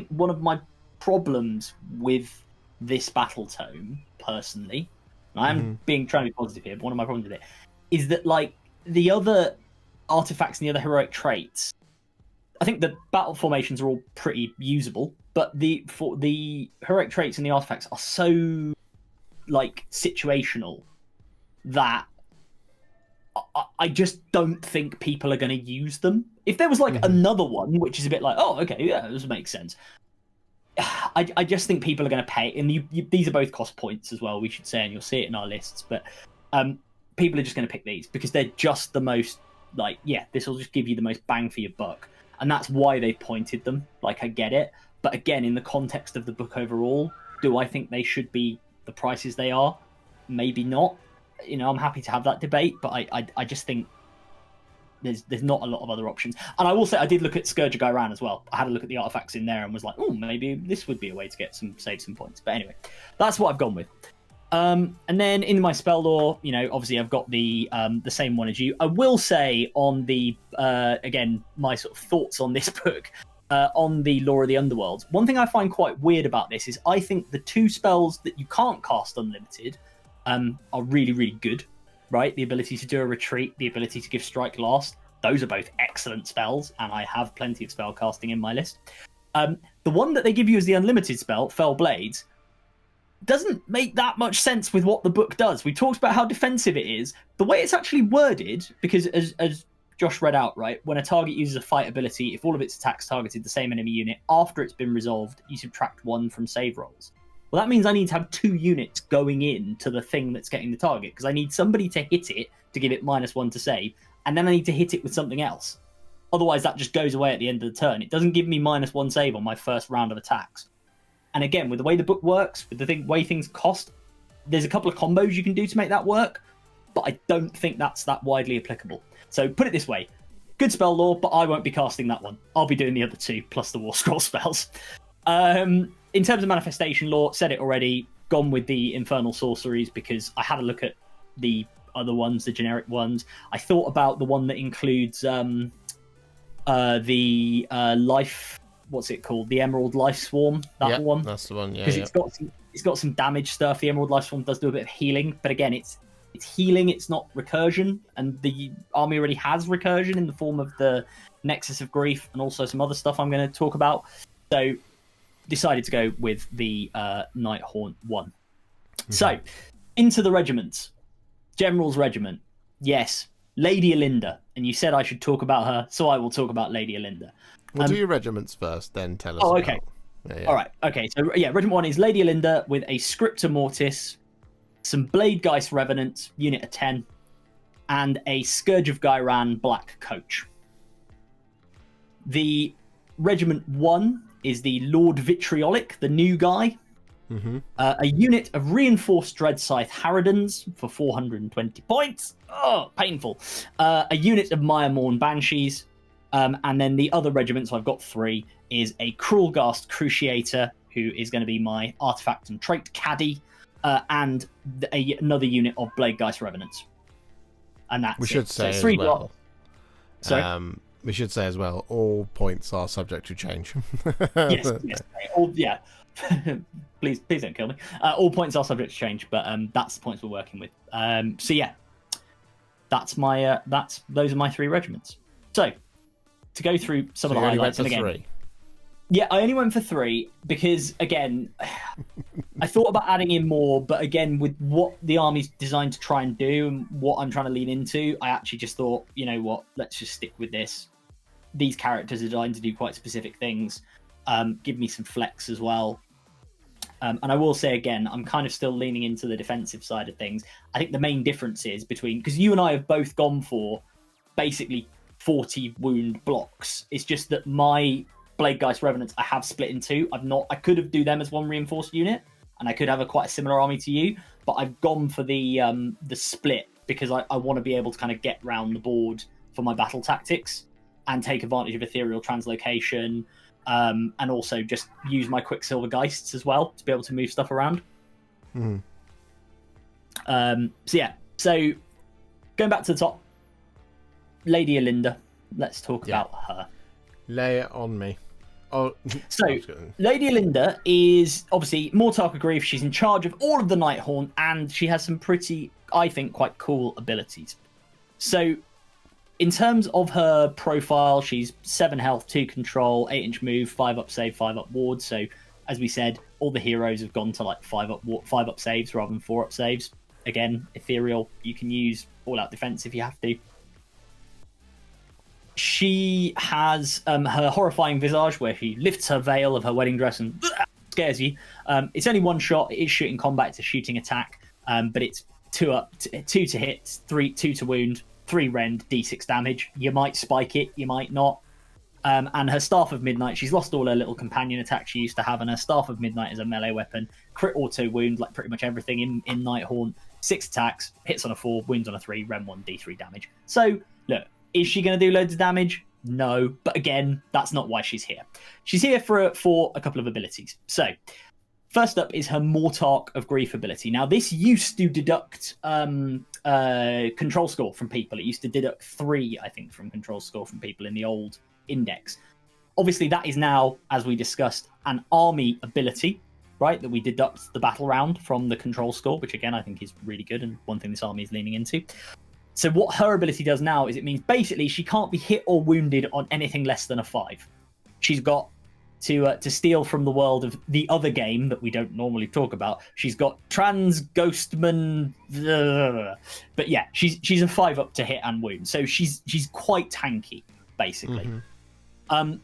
one of my problems with this Battletome, personally, and I am trying to be positive here, but one of my problems with it is that, like, the other artifacts and the other heroic traits, I think the battle formations are all pretty usable, but the heroic traits and the artifacts are so, like, situational that I just don't think people are going to use them. If there was like another one, which is a bit like, oh, okay, yeah, this makes sense. I just think people are going to pay, and these are both cost points as well, we should say, and you'll see it in our lists. But people are just going to pick these because they're just the most, like, yeah, this will just give you the most bang for your buck, and that's why they pointed them. Like, I get it, but again, in the context of the book overall, do I think they should be the prices they are? Maybe not. You know, I'm happy to have that debate, but I just think there's not a lot of other options. And I will say, I did look at Scourge of Gairan as well. I had a look at the artifacts in there and was like, oh, maybe this would be a way to save some points. But anyway, that's what I've gone with. And then in my spell lore, you know, obviously I've got the same one as you. I will say on the again, my sort of thoughts on this book, on the Lore of the Underworld. One thing I find quite weird about this is I think the 2 spells that you can't cast unlimited are really, really good, right? The ability to do a retreat, the ability to give strike last, those are both excellent spells, and I have plenty of spell casting in my list. The one that they give you as the unlimited spell, Fell Blades, doesn't make that much sense with what the book does. We talked about how defensive it is. The way it's actually worded, because as Josh read out, right, when a target uses a fight ability, if all of its attacks targeted the same enemy unit after it's been resolved, you subtract 1 from save rolls. Well, that means I need to have 2 units going in to the thing that's getting the target, because I need somebody to hit it to give it -1 to save, and then I need to hit it with something else. Otherwise, that just goes away at the end of the turn. It doesn't give me -1 save on my first round of attacks. And again, with the way the book works, with the way things cost, there's a couple of combos you can do to make that work, but I don't think that's that widely applicable. So put it this way, good spell lore, but I won't be casting that one. I'll be doing the other 2, plus the War Scroll spells. In terms of manifestation lore, said it already, gone with the Infernal Sorceries because I had a look at the other ones, the generic ones. I thought about the one that includes the life, what's it called? The Emerald Life Swarm, that one. That's the one, yeah. Because It's got some damage stuff. The Emerald Lifestorm does do a bit of healing, but again, it's healing. It's not recursion, and the army already has recursion in the form of the Nexus of Grief and also some other stuff I'm going to talk about. So, decided to go with the Nighthaunt one. Mm-hmm. So, into the regiments. General's Regiment. Yes, Lady Alinda. And you said I should talk about her, so I will talk about Lady Alinda. We'll do your regiments first, then tell us okay. Yeah. All right. Okay. So, yeah, Regiment 1 is Lady Alinda with a Scriptor Mortis, some Bladegeist Revenants, unit of 10, and a Scourge of Gairan Black Coach. The Regiment 1 is the Lord Vitriolic, the new guy. Mm-hmm. A unit of Reinforced Dreadscythe Harridans for 420 points. Oh, painful. A unit of Miremorn Banshees. And then the other regiments, I've got 3, is a Cruelghast Cruciator, who is going to be my artifact and trait caddy, and another unit of Bladegeist Revenants. And that's we should say so as well. Sorry? We should say as well, all points are subject to change. yes. Yeah. please don't kill me. All points are subject to change, but that's the points we're working with. So yeah, that's my those are my 3 regiments. So to go through some of the highlights, and again, 3. Yeah, I only went for 3 because, again, I thought about adding in more, but again, with what the army's designed to try and do and what I'm trying to lean into, I actually just thought, you know what, let's just stick with this. These characters are designed to do quite specific things. Give me some flex as well. And I will say again, I'm kind of still leaning into the defensive side of things. I think the main difference is between, because you and I have both gone for basically 40 wound blocks. It's just that my Bladegeist Revenants I have split in 2. I could have do them as 1 reinforced unit, and I could have quite a similar army to you, but I've gone for the split because I want to be able to kind of get round the board for my battle tactics and take advantage of ethereal translocation. And also just use my Quicksilver Geists as well to be able to move stuff around. Mm-hmm. So going back to the top, Lady Alinda. Let's talk about her. Lay it on me. Oh, so Lady Alinda is obviously Mortarch of Grief. She's in charge of all of the Nighthaunt, and she has some pretty, I think, quite cool abilities. So in terms of her profile, she's 7 health, 2 control, 8-inch move, 5 up save, 5 up ward. So, as we said, all the heroes have gone to like 5 up saves rather than 4 up saves. Again, ethereal. You can use all-out defense if you have to. She has her horrifying visage, where she lifts her veil of her wedding dress and scares you. It's only 1 shot. It is shooting combat. It's a shooting attack, but it's 2 to hit, 2 to wound. 3 rend, d6 damage. You might spike it, you might not. And her Staff of Midnight, she's lost all her little companion attacks she used to have, and her Staff of Midnight is a melee weapon. Crit auto wound, like pretty much everything in Nighthaunt. 6 attacks, hits on a 4, wounds on a 3, rend 1, d3 damage. So, look, is she going to do loads of damage? No, but again, that's not why she's here. She's here for a couple of abilities. So, first up is her Mortarch of Grief ability. Now, this used to deduct control score from people. It used to deduct 3, I think, from control score from people in the old index. Obviously, that is now, as we discussed, an army ability, right? That we deduct the battle round from the control score, which again, I think is really good and one thing this army is leaning into. So what her ability does now is it means basically she can't be hit or wounded on anything less than a 5. She's got to steal from the world of the other game that we don't normally talk about. She's got Trans Ghostman, but yeah, she's a 5 up to hit and wound, so she's quite tanky basically. Mm-hmm.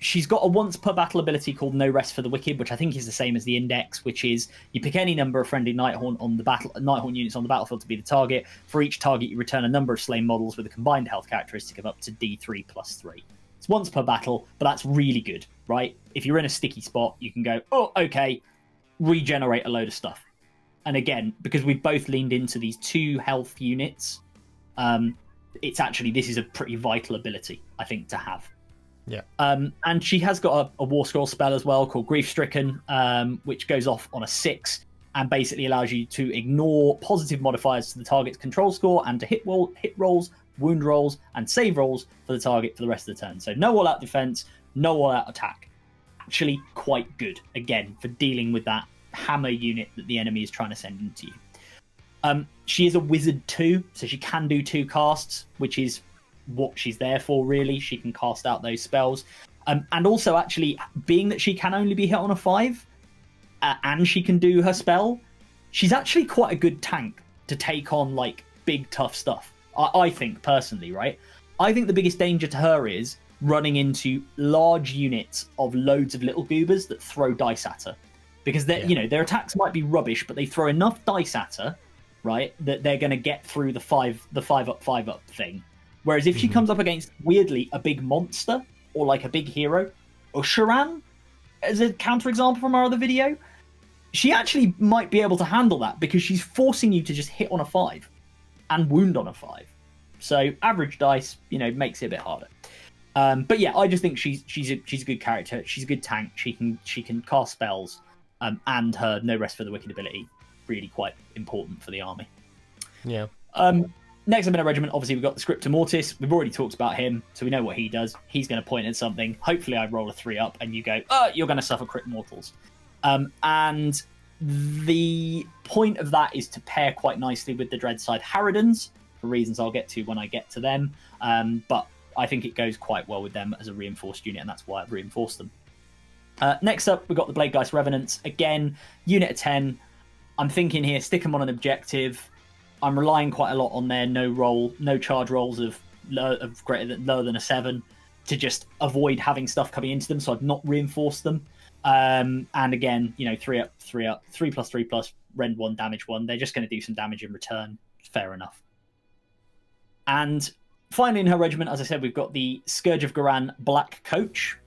She's got a once per battle ability called No Rest for the Wicked, which I think is the same as the index, which is you pick any number of friendly Nighthaunt units on the battlefield to be the target. For each target, you return a number of slain models with a combined health characteristic of up to D3 plus 3. It's once per battle, but that's really good, right? If you're in a sticky spot, you can go, oh, okay, regenerate a load of stuff. And again, because we've both leaned into these 2 health units, this is a pretty vital ability, I think, to have. Yeah. And she has got a War Scroll spell as well called Grief Stricken, which goes off on a 6 and basically allows you to ignore positive modifiers to the target's control score and to hit rolls, wound rolls, and save rolls for the target for the rest of the turn. So no all-out defense, no all-out attack. Actually quite good, again, for dealing with that hammer unit that the enemy is trying to send into you. She is a wizard too, so she can do 2 casts, which is what she's there for, really. She can cast out those spells. And also, actually, being that she can only be hit on a 5, and she can do her spell, she's actually quite a good tank to take on, like, big, tough stuff. I think, personally, right? I think the biggest danger to her is running into large units of loads of little goobers that throw dice at her. Because, their attacks might be rubbish, but they throw enough dice at her, right, that they're going to get through the 5 up, 5 up thing. Whereas if she comes up against, weirdly, a big monster, or like a big hero, or Sharan, as a counterexample from our other video, she actually might be able to handle that because she's forcing you to just hit on a 5 and wound on a 5. So average dice, makes it a bit harder. But yeah, I just think she's a good character. She's a good tank. She can cast spells, and her No Rest for the Wicked ability, really quite important for the army. Yeah. Next up in our regiment, obviously, we've got the Scriptor Mortis. We've already talked about him, so we know what he does. He's going to point at something. Hopefully, I roll a 3 up, and you go, you're going to suffer crit mortals. And the point of that is to pair quite nicely with the Dreadside Harridans, for reasons I'll get to when I get to them. But I think it goes quite well with them as a reinforced unit, and that's why I've reinforced them. Next up, we've got the Bladegeist Revenants. Again, unit of 10. I'm thinking here, stick them on an objective. I'm relying quite a lot on their no charge rolls of lower than a 7 to just avoid having stuff coming into them, so I've not reinforced them. And again, 3 up, 3+3+, rend 1, damage 1. They're just going to do some damage in return. Fair enough. And finally in her regiment, as I said, we've got the Scourge of Garan Black Coach.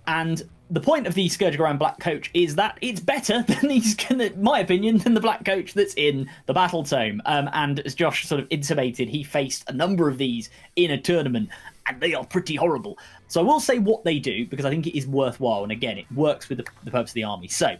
And the point of the Scourge of Garan Black Coach is that it's better than in my opinion, than the Black Coach that's in the Battletome. And as Josh sort of intimated, he faced a number of these in a tournament, and they are pretty horrible. So I will say what they do, because I think it is worthwhile, and again, it works with the purpose of the army. So,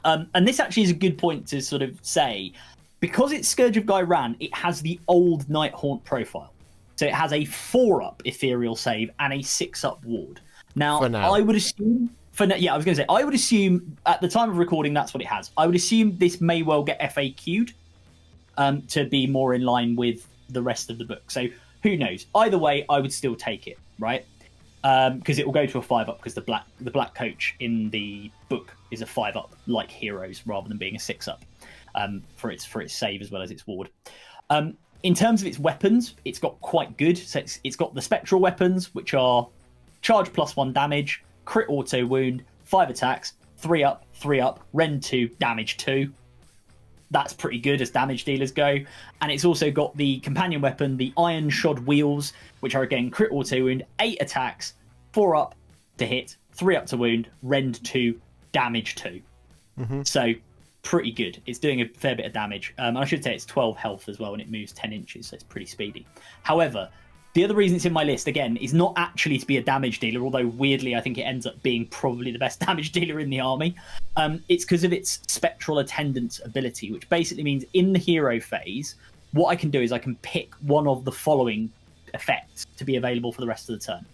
and this actually is a good point to sort of say, because it's Scourge of Garan, it has the old Nighthaunt profile. So it has a 4-up Ethereal save and a 6-up ward. Now, I would assume... I was going to say, I would assume, at the time of recording, that's what it has. I would assume this may well get FAQ'd to be more in line with the rest of the book. So, who knows? Either way, I would still take it, right? Because it will go to a 5-up, because the Black Coach in the book is a 5-up, like Heroes, rather than being a 6-up for its save as well as its ward. In terms of its weapons, it's got quite good. So it's got the Spectral weapons, which are charge +1 damage, crit auto wound, 5 attacks, 3 up, rend 2, damage 2. That's pretty good as damage dealers go. And it's also got the companion weapon, the Iron Shod Wheels, which are again crit auto wound, 8 attacks, 4 up to hit, 3 up to wound, rend 2, damage 2. Mm-hmm. So pretty good. It's doing a fair bit of damage. I should say it's 12 health as well, and it moves 10 inches, so it's pretty speedy. However, the other reason it's in my list, again, is not actually to be a damage dealer, although weirdly I think it ends up being probably the best damage dealer in the army. It's because of its Spectral Attendance ability, which basically means in the hero phase, what I can do is I can pick one of the following effects to be available for the rest of the turn.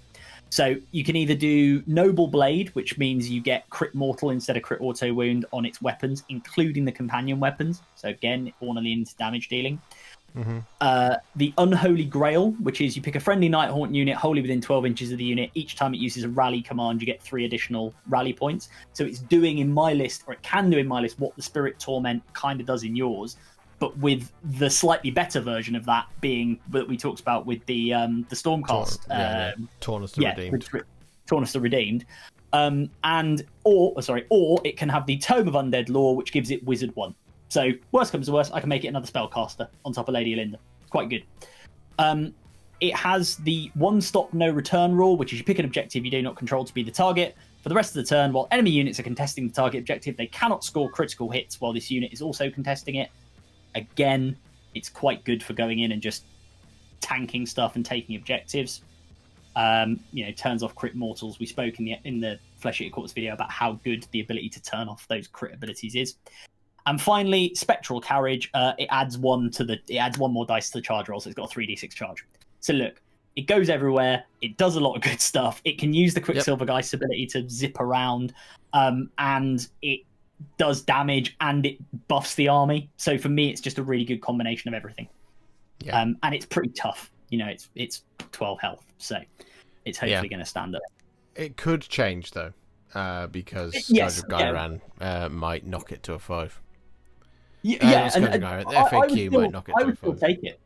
So you can either do Noble Blade, which means you get crit mortal instead of crit auto wound on its weapons, including the companion weapons. So again, ornally into damage dealing. Mm-hmm. The Unholy Grail, which is you pick a friendly Nighthaunt unit wholly within 12 inches of the unit. Each time it uses a rally command, you get 3 additional rally points. So it's doing in my list, or it can do in my list, what the Spirit Torment kind of does in yours, but with the slightly better version of that being that we talked about with the Stormcast. Tornister Redeemed. Tornister Redeemed. Or it can have the Tome of Undead Lore, which gives it Wizard 1. So, worst comes to worst, I can make it another spellcaster on top of Lady Olinda. Quite good. It has the one-stop, no-return rule, which is you pick an objective you do not control to be the target. For the rest of the turn, while enemy units are contesting the target objective, they cannot score critical hits while this unit is also contesting it. Again, it's quite good for going in and just tanking stuff and taking objectives. Turns off crit mortals. We spoke in the Flesh Eater Quarters video about how good the ability to turn off those crit abilities is. And finally, Spectral Carriage. It adds one more dice to the charge roll, so it's got a 3d6 charge. So look, it goes everywhere. It does a lot of good stuff. It can use the Quicksilver Geist ability to zip around, and it does damage and it buffs the army. So for me, it's just a really good combination of everything. Yeah. And it's pretty tough. You know, it's 12 health, so it's hopefully going to stand up. It could change though, because Yes, Scourge might knock it to a 5. Yeah, and FAQ might knock it to a 5. I would still take it.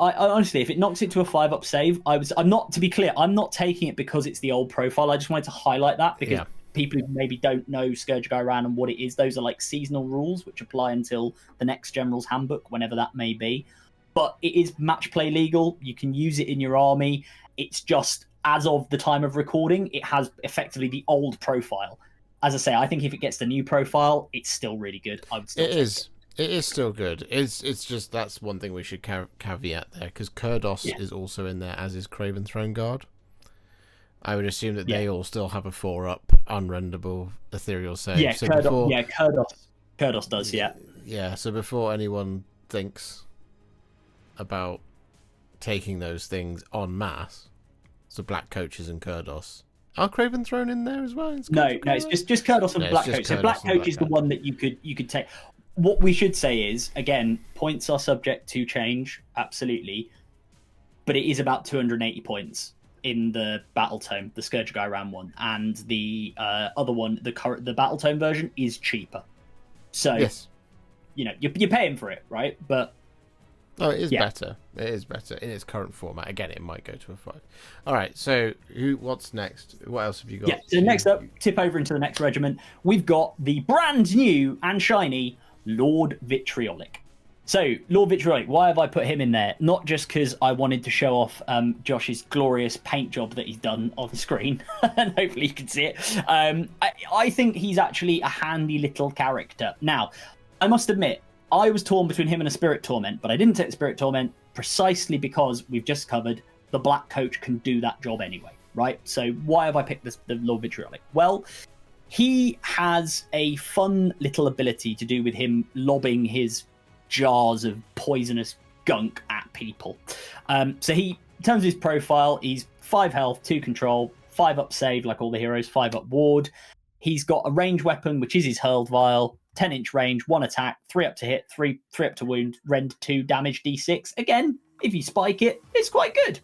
I honestly, if it knocks it to a 5-up save, I'm not, to be clear, I'm not taking it because it's the old profile. I just wanted to highlight that because people who maybe don't know Scourge Gairan and what it is, those are like seasonal rules which apply until the next General's Handbook, whenever that may be. But it is match play legal. You can use it in your army. It's just, as of the time of recording, it has effectively the old profile. As I say, I think if it gets the new profile, it's still really good. I would still take it. It is still good. It's just, that's one thing we should caveat there, because Kurdos is also in there, as is Craven Throne Guard. I would assume that they all still have a 4-up unrenderable ethereal save. Yeah, Kurdos does, yeah. Yeah, so before anyone thinks about taking those things en masse, so Black Coaches and Kurdos. Are Craven Throne in there as well? No, it's just Kurdos and Black Coach. So Black Coach is the one that you could take. What we should say is, again, points are subject to change, absolutely, but it is about 280 points in the Battletome, the Scourge Gairan one, and the other one, the Battletome version, is cheaper. So, you know, you're paying for it, right? But it is better. It is better in its current format. Again, it might go to a 5. All right, so what's next? What else have you got? Yeah, so next up, tip over into the next regiment. We've got the brand new and shiny Lord Vitriolic. So, Lord Vitriolic, why have I put him in there? Not just because I wanted to show off Josh's glorious paint job that he's done on screen, and hopefully you can see it. I think he's actually a handy little character. Now, I must admit, I was torn between him and a Spirit Torment, but I didn't take the Spirit Torment precisely because we've just covered the Black Coach can do that job anyway, right? So why have I picked the Lord Vitriolic? Well, he has a fun little ability to do with him lobbing his jars of poisonous gunk at people. So he, in terms of his profile, he's 5 health, 2 control, 5-up save like all the heroes, 5-up ward. He's got a range weapon, which is his hurled vial, 10-inch range, 1 attack, 3-up to hit, 3 up to wound, rend 2, damage d6. Again, if you spike it, it's quite good.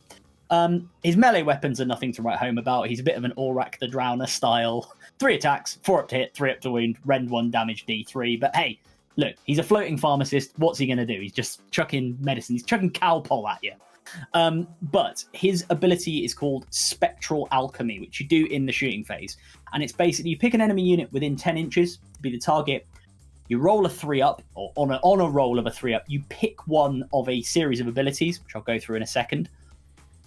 His melee weapons are nothing to write home about. He's a bit of an Aurak the Drowner style. 3 attacks, 4 up to hit, 3 up to wound, rend 1, damage d3. But hey, look, he's a floating pharmacist. What's he going to do? He's just chucking medicine. He's chucking cowpole at you. But his ability is called Spectral Alchemy, which you do in the shooting phase. And it's basically, you pick an enemy unit within 10 inches to be the target. You roll a 3-up, or on a roll of a 3-up, you pick one of a series of abilities, which I'll go through in a second.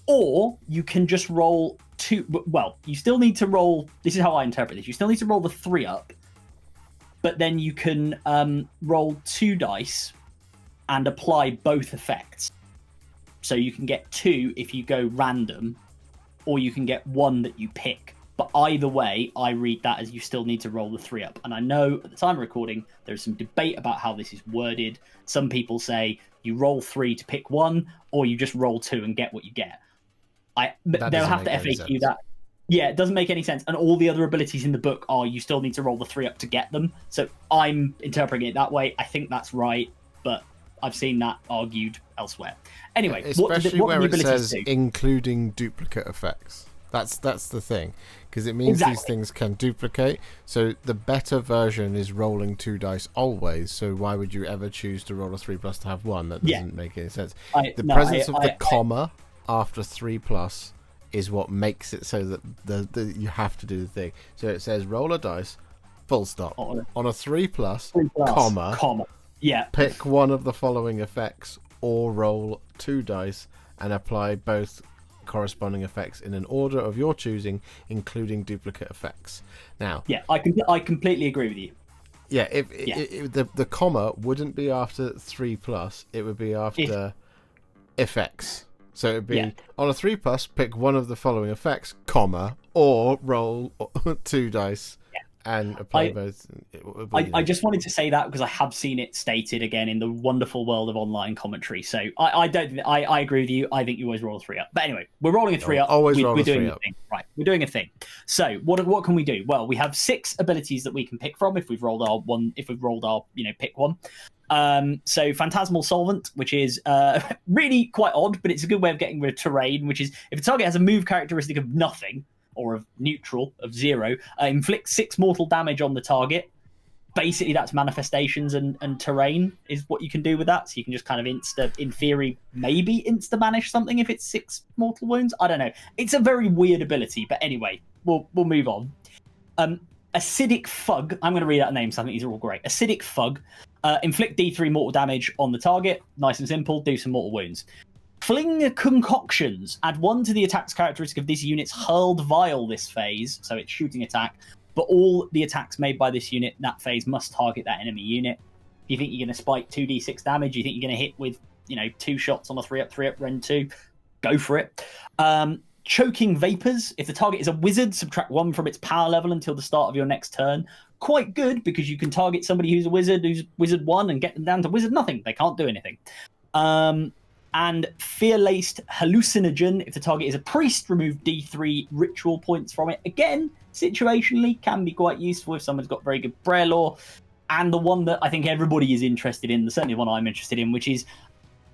Or you can just roll 2. Well, you still need to roll. This is how I interpret this. You still need to roll the 3-up, but then you can roll 2 dice and apply both effects. So you can get 2 if you go random, or you can get 1 that you pick. But either way, I read that as you still need to roll the 3-up. And I know at the time of recording, there's some debate about how this is worded. Some people say you roll 3 to pick 1, or you just roll 2 and get what you get. They'll have to FAQ that. Yeah, it doesn't make any sense. And all the other abilities in the book are you still need to roll the 3-up to get them. So I'm interpreting it that way. I think that's right, but I've seen that argued elsewhere. Anyway, especially what where it says do? including duplicate effects. That's the thing, because it means these things can duplicate. So the better version is rolling 2 dice always. So why would you ever choose to roll a 3+ to have 1? That doesn't make any sense. The presence of the comma after 3+ is what makes it so that you have to do the thing. So it says roll a dice, full stop. On a 3+, comma. Yeah. Pick one of the following effects, or roll 2 dice and apply both corresponding effects in an order of your choosing, including duplicate effects. Now, yeah, I completely agree with you. Yeah, if the comma wouldn't be after 3+, it would be after effects. So it'd be on a 3+, pick one of the following effects, comma, or roll 2 dice and apply both. I just wanted to say that because I have seen it stated again in the wonderful world of online commentary. So I don't. I agree with you. I think you always roll a 3-up. But anyway, we're rolling a 3-up. Always roll we're a doing 3-up. a thing. Right, we're doing a thing. So what can we do? Well, we have 6 abilities that we can pick from if we've rolled our one. If we've rolled our pick one. So Phantasmal Solvent, which is really quite odd, but it's a good way of getting rid of terrain. Which is if a target has a move characteristic of nothing, or of neutral, of 0, inflict 6 mortal damage on the target. Basically, that's manifestations and terrain is what you can do with that. So you can just kind of in theory, maybe insta-banish something if it's 6 mortal wounds. I don't know. It's a very weird ability, but anyway, we'll move on. Acidic Fug. I'm going to read out the names. I think these are all great. Acidic Fug. Inflict D3 mortal damage on the target. Nice and simple. Do some mortal wounds. Fling Concoctions. Add 1 to the attack's characteristic of this unit's hurled vial this phase, so it's shooting attack, but all the attacks made by this unit that phase must target that enemy unit. If you think you're going to spike 2d6 damage, you think you're going to hit with 2 shots on a 3-up, Ren 2, go for it. Choking Vapors. If the target is a wizard, subtract 1 from its power level until the start of your next turn. Quite good, because you can target somebody who's wizard 1 and get them down to wizard nothing. They can't do anything. And Fear-Laced Hallucinogen. If the target is a priest, remove D3 ritual points from it. Again, situationally, can be quite useful if someone's got very good prayer lore. And the one that I think everybody is interested in, certainly the one I'm interested in, which is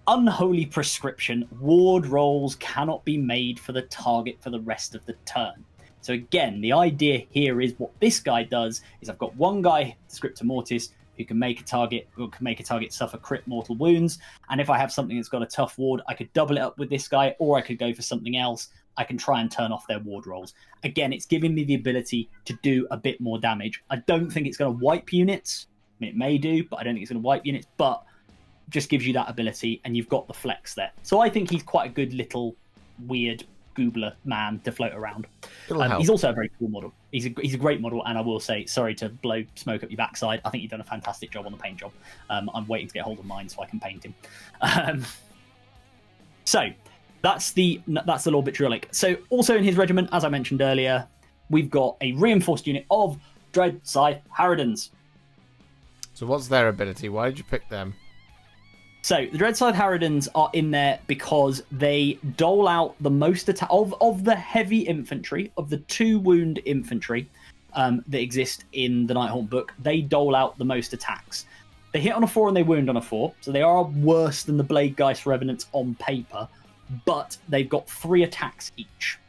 Unholy Prescription. Ward rolls cannot be made for the target for the rest of the turn. So again, the idea here is what this guy does is I've got one guy, Scriptor Mortis, who can make a target suffer crit mortal wounds. And if I have something that's got a tough ward, I could double it up with this guy, or I could go for something else. I can try and turn off their ward rolls. Again, it's giving me the ability to do a bit more damage. I don't think it's going to wipe units. I mean, it may do, but I don't think it's going to wipe units. But just gives you that ability, and you've got the flex there. So I think he's quite a good little weird goobler man to float around. He's also a very cool model. He's a great model, and I will say, sorry to blow smoke up your backsside, I think you've done a fantastic job on the paint job. I'm waiting to get hold of mine so I can paint him. So that's the Lord Vitriolic. So also in his regiment, as I mentioned earlier, we've got a reinforced unit of Dread Scythe Harridans. So what's their ability? Why did you pick them? So the Dread Scythe Harridans are in there because they dole out the most attack of the heavy infantry, of the 2 wound infantry that exist in the Nighthaunt book. They dole out the most attacks. They hit on a 4 and they wound on a 4, so they are worse than the Bladegeist Revenants on paper, but they've got 3 attacks each.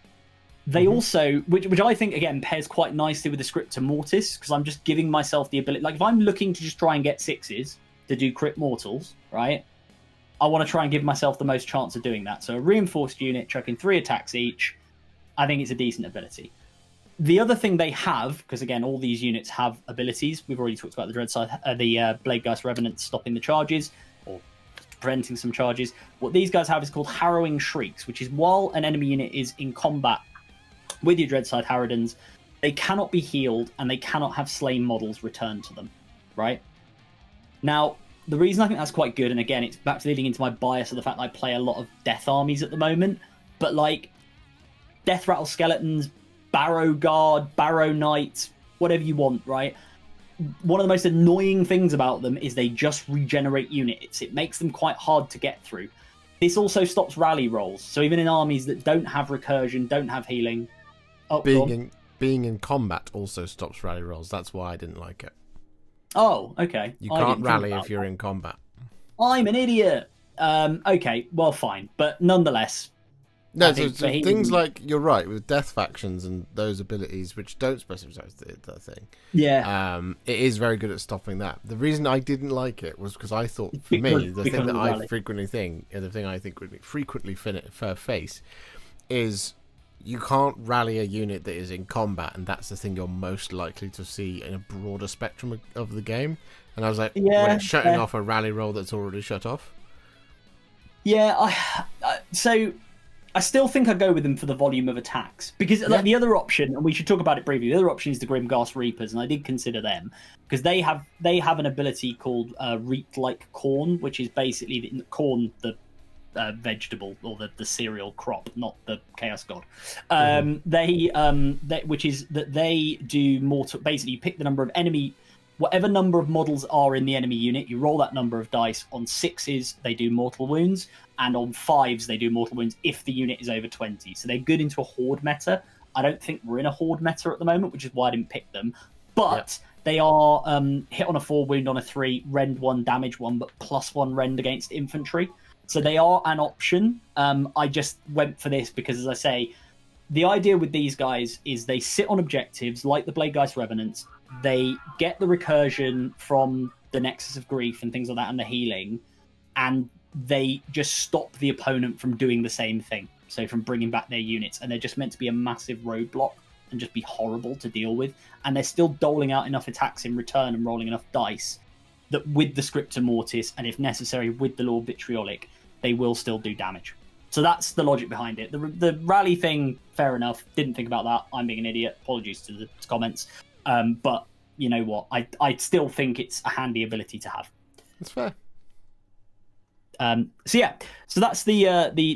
They also, which I think again pairs quite nicely with the Scriptor Mortis, because I'm just giving myself the ability. Like if I'm looking to just try and get 6s to do crit mortals, right? I want to try and give myself the most chance of doing that. So a reinforced unit chucking 3 attacks each, I think it's a decent ability. The other thing they have, because again, all these units have abilities. We've already talked about the the Bladegeist Revenant stopping the charges or preventing some charges. What these guys have is called Harrowing Shrieks, which is while an enemy unit is in combat with your Dread Scythe Harridans, they cannot be healed and they cannot have slain models returned to them, right? Now, the reason I think that's quite good, and again, it's back to leading into my bias of the fact that I play a lot of Death Armies at the moment, but like Death Rattle Skeletons, Barrow Guard, Barrow Knights, whatever you want, right? One of the most annoying things about them is they just regenerate units. It makes them quite hard to get through. This also stops rally rolls, so even in armies that don't have recursion, don't have healing... Being in combat also stops rally rolls. That's why I didn't like it. Oh, okay. You can't rally if you're in combat. I'm an idiot. Okay, well, fine. But nonetheless... No, so things like, you're right, with death factions and those abilities which don't specify that thing. Yeah. It is very good at stopping that. The reason I didn't like it was because I thought, for me, the thing that I frequently face is you can't rally a unit that is in combat, and that's the thing you're most likely to see in a broader spectrum of the game. And I was like, when it's shutting off a rally roll that's already shut off. Yeah, so I still think I go with them for the volume of attacks, because like the other option, and we should talk about it briefly. The other option is the Grimghast Reapers, and I did consider them because they have an ability called Reap Like Corn, which is basically the corn, the vegetable or the cereal crop, not the chaos god. Which is that they do mortal. Basically, you pick the number of enemy, whatever number of models are in the enemy unit. You roll that number of dice. On 6s, they do mortal wounds, and on 5s, they do mortal wounds if the unit is over 20. So they're good into a horde meta. I don't think we're in a horde meta at the moment, which is why I didn't pick them. But they are hit on a 4, wound on a 3, rend 1, damage 1, but +1 rend against infantry. So they are an option. I just went for this because, as I say, the idea with these guys is they sit on objectives like the Bladegeist Revenants. They get the recursion from the Nexus of Grief and things like that, and the healing, and they just stop the opponent from doing the same thing. So from bringing back their units, and they're just meant to be a massive roadblock and just be horrible to deal with. And they're still doling out enough attacks in return and rolling enough dice that with the Scriptor Mortis, and if necessary with the Lord Vitriolic, they will still do damage. So that's the logic behind it. The rally thing, fair enough. Didn't think about that. I'm being an idiot. Apologies to the comments. But you know what? I still think it's a handy ability to have. That's fair. So that's the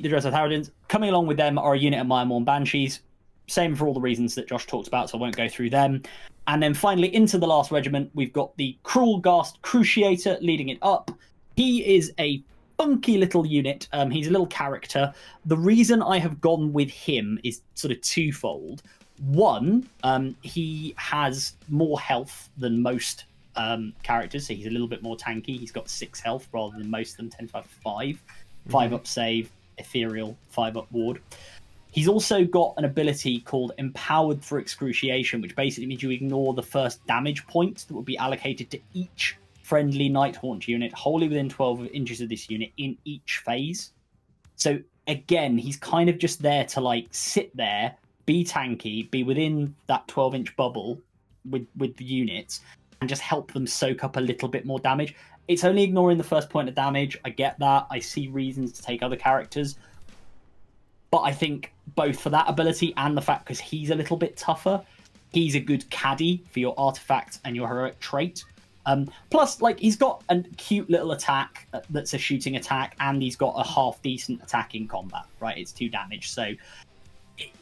Dressed Harridans. Coming along with them are a unit of Miremorn Banshees. Same for all the reasons that Josh talked about, so I won't go through them. And then finally, into the last regiment, we've got the Cruel Ghast Cruciator leading it up. He is a funky little unit. He's a little character. The reason I have gone with him is sort of twofold. One, he has more health than most characters, so he's a little bit more tanky. He's got 6 health rather than most of them tend to have 5. 5 up save, ethereal, 5 up ward. He's also got an ability called Empowered for Excruciation, which basically means you ignore the first damage points that will be allocated to each friendly Nighthaunt unit wholly within 12 inches of this unit in each phase. So again, he's kind of just there to like sit there, be tanky, be within that 12-inch bubble with the units, and just help them soak up a little bit more damage. It's only ignoring the first point of damage. I get that. I see reasons to take other characters. But I think both for that ability and the fact because he's a little bit tougher, he's a good caddy for your artifact and your heroic trait. Plus, like, he's got a cute little attack that's a shooting attack, and he's got a half-decent attack in combat, right? It's 2 damage. So,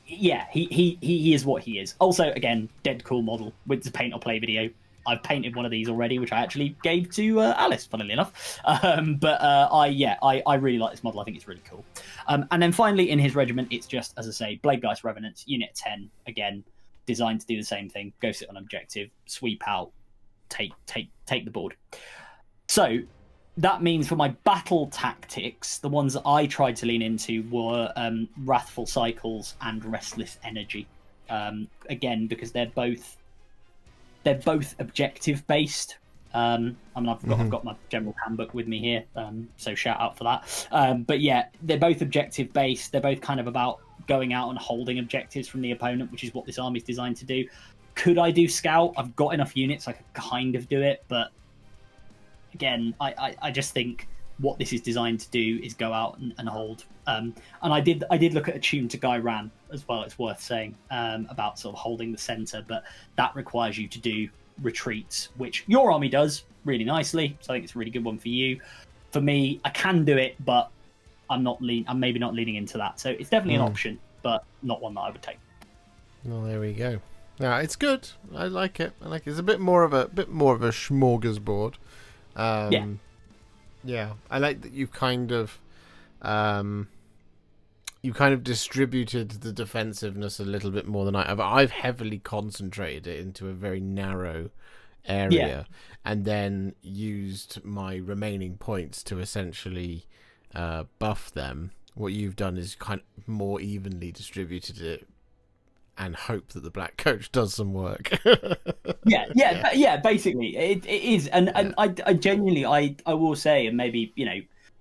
yeah, he is what he is. Also, again, dead cool model with the paint or play video. I've painted one of these already, which I actually gave to Alice, funnily enough. I really like this model. I think it's really cool. And then finally, in his regiment, it's just, as I say, Bladegeist Revenants, Unit 10, again, designed to do the same thing. Go sit on objective, sweep out, take the board. So that means for my battle tactics, the ones that I tried to lean into were Wrathful Cycles and Restless Energy. Again, because they're both objective based. I've got my general handbook with me here, so shout out for that. But yeah, they're both objective based. They're both kind of about going out and holding objectives from the opponent, which is what this army is designed to do. Could I do scout? I've got enough units I could kind of do it, but again, I just think what this is designed to do is go out and hold. And I did look at Attune to Guy Ran as well, it's worth saying, about sort of holding the centre, but that requires you to do retreats, which your army does really nicely, so I think it's a really good one for you. For me, I can do it, but I'm maybe not leaning into that. So it's definitely an option, but not one that I would take. Well, there we go. Now it's good. I like it. It's a bit more of a smorgasbord. Yeah, I like that you've kind of distributed the defensiveness a little bit more than I've heavily concentrated it into a very narrow area, and then used my remaining points to essentially buff them. What you've done is kind of more evenly distributed it and hope that the black coach does some work. Yeah, basically it is, and I genuinely I will say, and maybe, you know,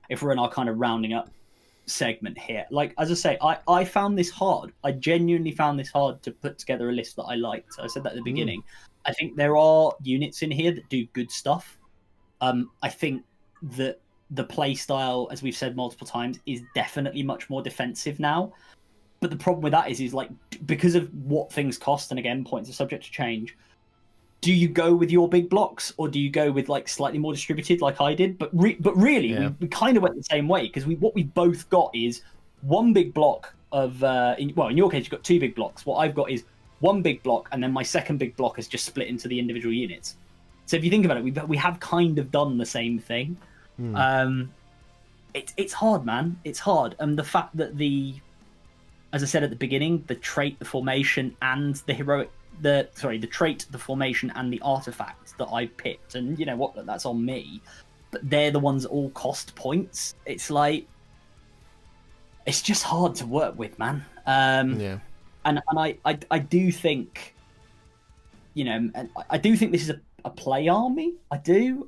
if we're in our kind of rounding up segment here, like, as I say, I found this hard. I genuinely found this hard to put together a list that I liked. I said that at the beginning. I think there are units in here that do good stuff. I think that the play style, as we've said multiple times, is definitely much more defensive now. But the problem with that is like, because of what things cost, and again, points are subject to change, do you go with your big blocks or do you go with like slightly more distributed like I did? But really, we kind of went the same way, because what we both got is one big block of in your case you've got two big blocks. What I've got is one big block, and then my second big block is just split into the individual units. So if you think about it, we have kind of done the same thing. It's hard, man. It's hard, and the fact that as I said at the beginning, the trait, the formation, and the trait, the formation, and the artifacts that I picked, and you know what, that's on me, but they're the ones that all cost points. It's like, it's just hard to work with, man. And I do think, I do think this is a play army. I do.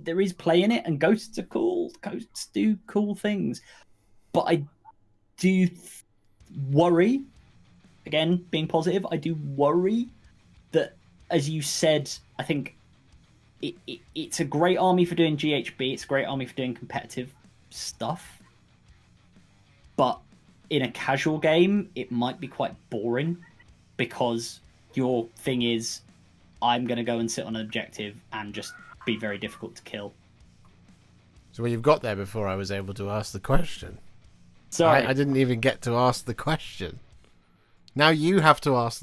There is play in it, and ghosts are cool. Ghosts do cool things, but I do worry. Again, being positive, I do worry that, as you said, I think it's a great army for doing GHB. It's a great army for doing competitive stuff. But in a casual game, it might be quite boring, because your thing is, I'm going to go and sit on an objective and just be very difficult to kill. So when you've got there before I was able to ask the question. Sorry. I didn't even get to ask the question. Now you have to ask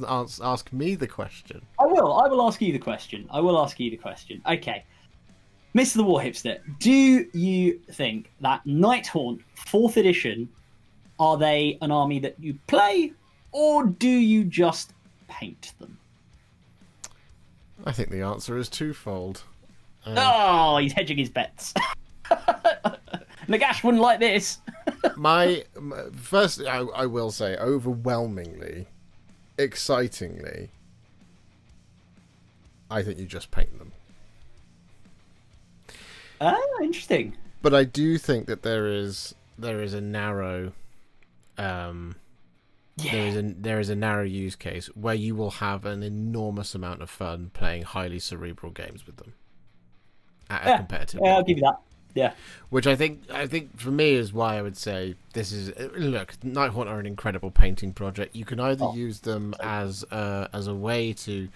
me the question. I will ask you the question. Okay. Mr. the Warhipster, do you think that Nighthaunt 4th edition, are they an army that you play, or do you just paint them? I think the answer is twofold. He's hedging his bets. Nagash wouldn't like this. my first, I will say, overwhelmingly, excitingly, I think you just paint them. Interesting. But I do think that there is a narrow, there is a narrow use case where you will have an enormous amount of fun playing highly cerebral games with them at a competitive level. I'll give you that. Yeah, which I think for me is why I would say this is, look, Nighthaunt are an incredible painting project. You can either use them as a way to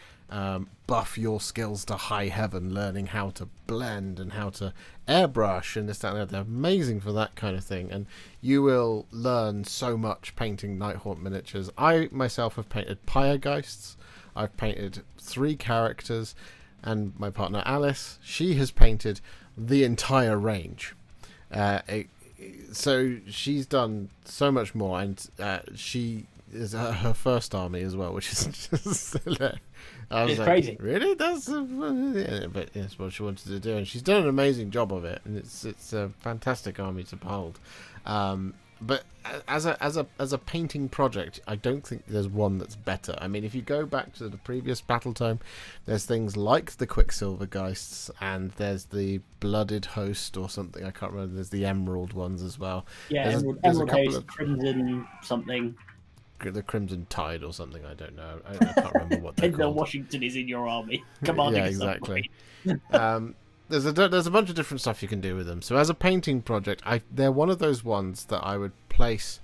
buff your skills to high heaven, learning how to blend and how to airbrush and this, that, and that. They're amazing for that kind of thing, and you will learn so much painting Nighthaunt miniatures. I myself have painted Pyregeists. I've painted 3 characters, and my partner Alice, she has painted the entire range. So she's done so much more, and she is her first army as well, which is just it's crazy. Really? That's but that's what she wanted to do, and she's done an amazing job of it, and it's a fantastic army to behold. But as a painting project, I don't think there's one that's better. I mean, if you go back to the previous Battletome, there's things like the Quicksilver Geists, and there's the Blooded Host or something. I can't remember. There's the Emerald ones as well. Yeah, there's Emerald Host, Crimson something. The Crimson Tide or something. I don't know. I can't remember what they're called. Washington is in your army. Commanding exactly. There's a bunch of different stuff you can do with them. So as a painting project, they're one of those ones that I would place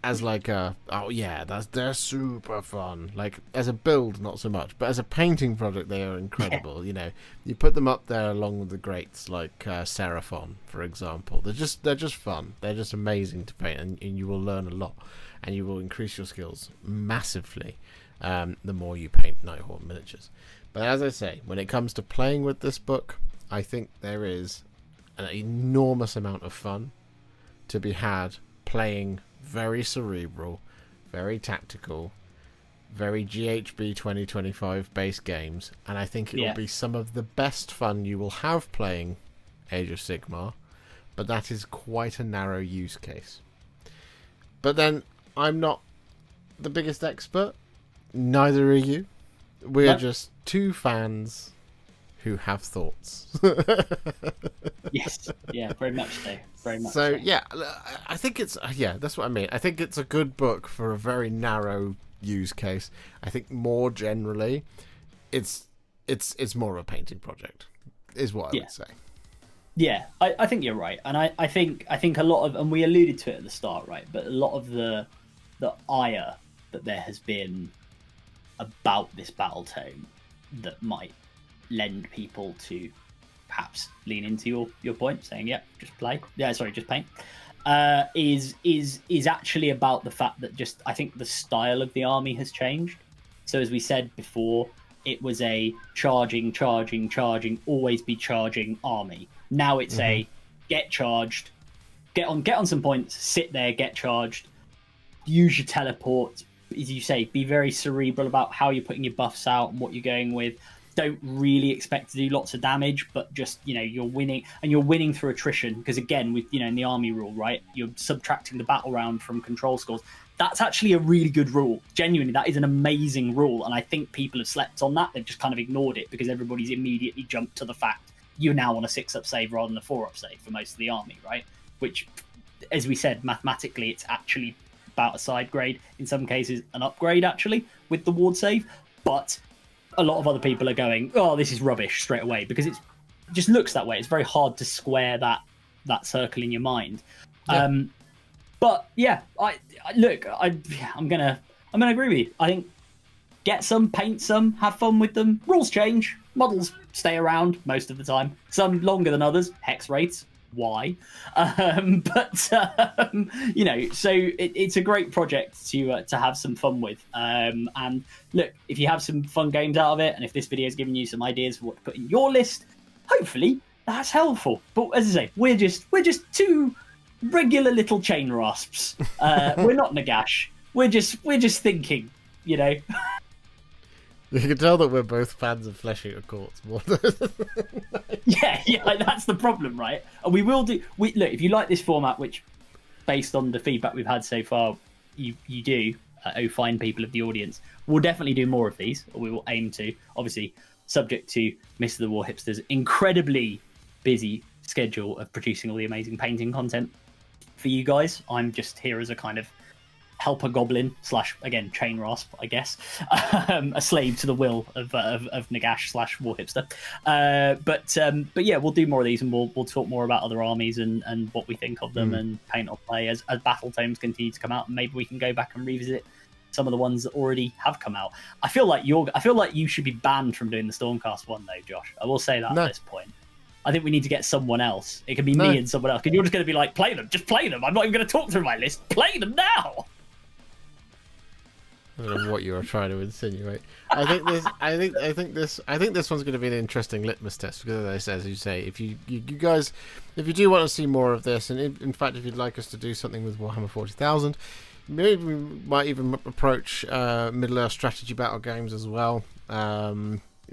as like they're super fun. Like as a build, not so much, but as a painting project, they are incredible. You know, you put them up there along with the greats like Seraphon, for example. They're just fun. They're just amazing to paint, and you will learn a lot, and you will increase your skills massively the more you paint Nighthaunt miniatures. But as I say, when it comes to playing with this book, I think there is an enormous amount of fun to be had playing very cerebral, very tactical, very GHB 2025 base games, and I think it will be some of the best fun you will have playing Age of Sigmar, but that is quite a narrow use case. But then, I'm not the biggest expert, neither are you. We're just 2 fans who have thoughts. Yes, yeah, very much so. Very much so. Yeah, I think it's that's what I mean. I think it's a good book for a very narrow use case. I think more generally, it's more of a painting project, is what I would say. Yeah, I think you're right, and I think a lot of, and we alluded to it at the start, right? But a lot of the ire that there has been about this Battletome that might lend people to perhaps lean into your point, saying, yeah, just play. Yeah, sorry, just paint. Is actually about the fact that just I think the style of the army has changed. So as we said before, it was a charging, always be charging army. Now it's a get charged, get on some points, sit there, get charged, use your teleport, as you say, be very cerebral about how you're putting your buffs out and what you're going with. Don't really expect to do lots of damage, but just, you're winning, and you're winning through attrition, because again, with in the army rule, right, you're subtracting the battle round from control scores. That's actually a really good rule. Genuinely, that is an amazing rule, and I think people have slept on that. They've just kind of ignored it because everybody's immediately jumped to the fact you're now on a 6-up save rather than a 4-up save for most of the army, right? Which, as we said, mathematically, it's actually about a side grade, in some cases an upgrade actually with the ward save, but a lot of other people are going, oh, this is rubbish straight away, because it just looks that way. It's very hard to square that circle in your mind. Yeah. But yeah, I'm gonna agree with you. I think get some, paint some, have fun with them. Rules change, models stay around most of the time. Some longer than others. Hex rates, why? So it's a great project to have some fun with. And look, if you have some fun games out of it, and if this video has given you some ideas for what to put in your list, hopefully that's helpful. But as I say, we're just two regular little chain rasps. We're not Nagash. We're just thinking, You can tell that we're both fans of fleshing a corpse more than yeah, that's the problem, right? And we will do. Look, if you like this format, which, based on the feedback we've had so far, you do, fine people of the audience, we'll definitely do more of these. Or we will aim to, obviously, subject to Mr. the Warhipster's incredibly busy schedule of producing all the amazing painting content for you guys. I'm just here as a kind of helper goblin / again chain rasp, I guess, a slave to the will of Nagash / Warhipster. But yeah, we'll do more of these, and we'll talk more about other armies and what we think of them, and paint or play as Battletomes continue to come out, and maybe we can go back and revisit some of the ones that already have come out. I feel like you should be banned from doing the Stormcast one though, Josh. I will say that at this point. I think we need to get someone else. It can be me and someone else, because you're just going to be like, play them, just play them. I'm not even going to talk through my list. Play them now. I don't know what you are trying to insinuate. I think this one's going to be an interesting litmus test, because, as you say, if you guys, if you do want to see more of this, and in fact, if you'd like us to do something with Warhammer 40,000, maybe we might even approach Middle-earth strategy battle games as well.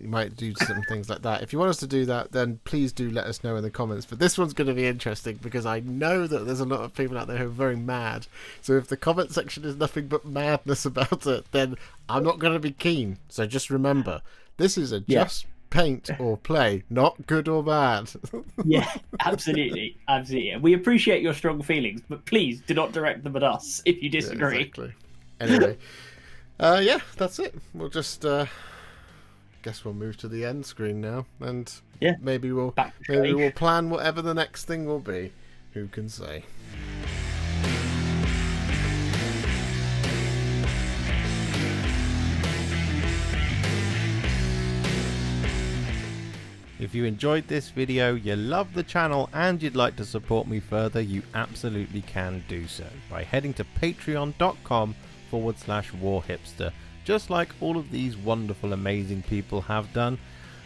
You might do some things like that. If you want us to do that, then please do let us know in the comments. But this one's going to be interesting, because I know that there's a lot of people out there who are very mad. So if the comment section is nothing but madness about it, then I'm not going to be keen. So just remember, this is a just paint or play, not good or bad. Yeah, absolutely. We appreciate your strong feelings, but please do not direct them at us if you disagree. Yeah, exactly. Anyway, yeah, that's it. We'll just... guess we'll move to the end screen now, and maybe we'll plan whatever the next thing will be. Who can say? If you enjoyed this video, you love the channel, and you'd like to support me further, you absolutely can do so by heading to patreon.com/warhipster, just like all of these wonderful, amazing people have done.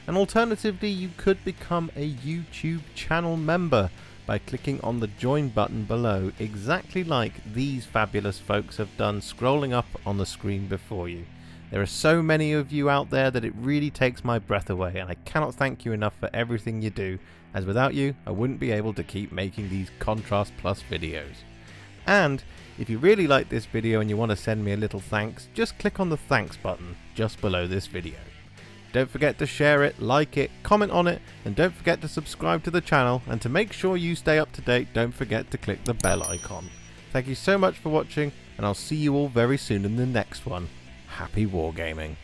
And alternatively, you could become a YouTube channel member by clicking on the join button below, exactly like these fabulous folks have done, scrolling up on the screen before you. There are so many of you out there that it really takes my breath away, and I cannot thank you enough for everything you do, as without you I wouldn't be able to keep making these Contrast Plus videos. And if you really like this video and you want to send me a little thanks, just click on the thanks button just below this video. Don't forget to share it, like it, comment on it, and don't forget to subscribe to the channel, and to make sure you stay up to date, don't forget to click the bell icon. Thank you so much for watching, and I'll see you all very soon in the next one. Happy wargaming.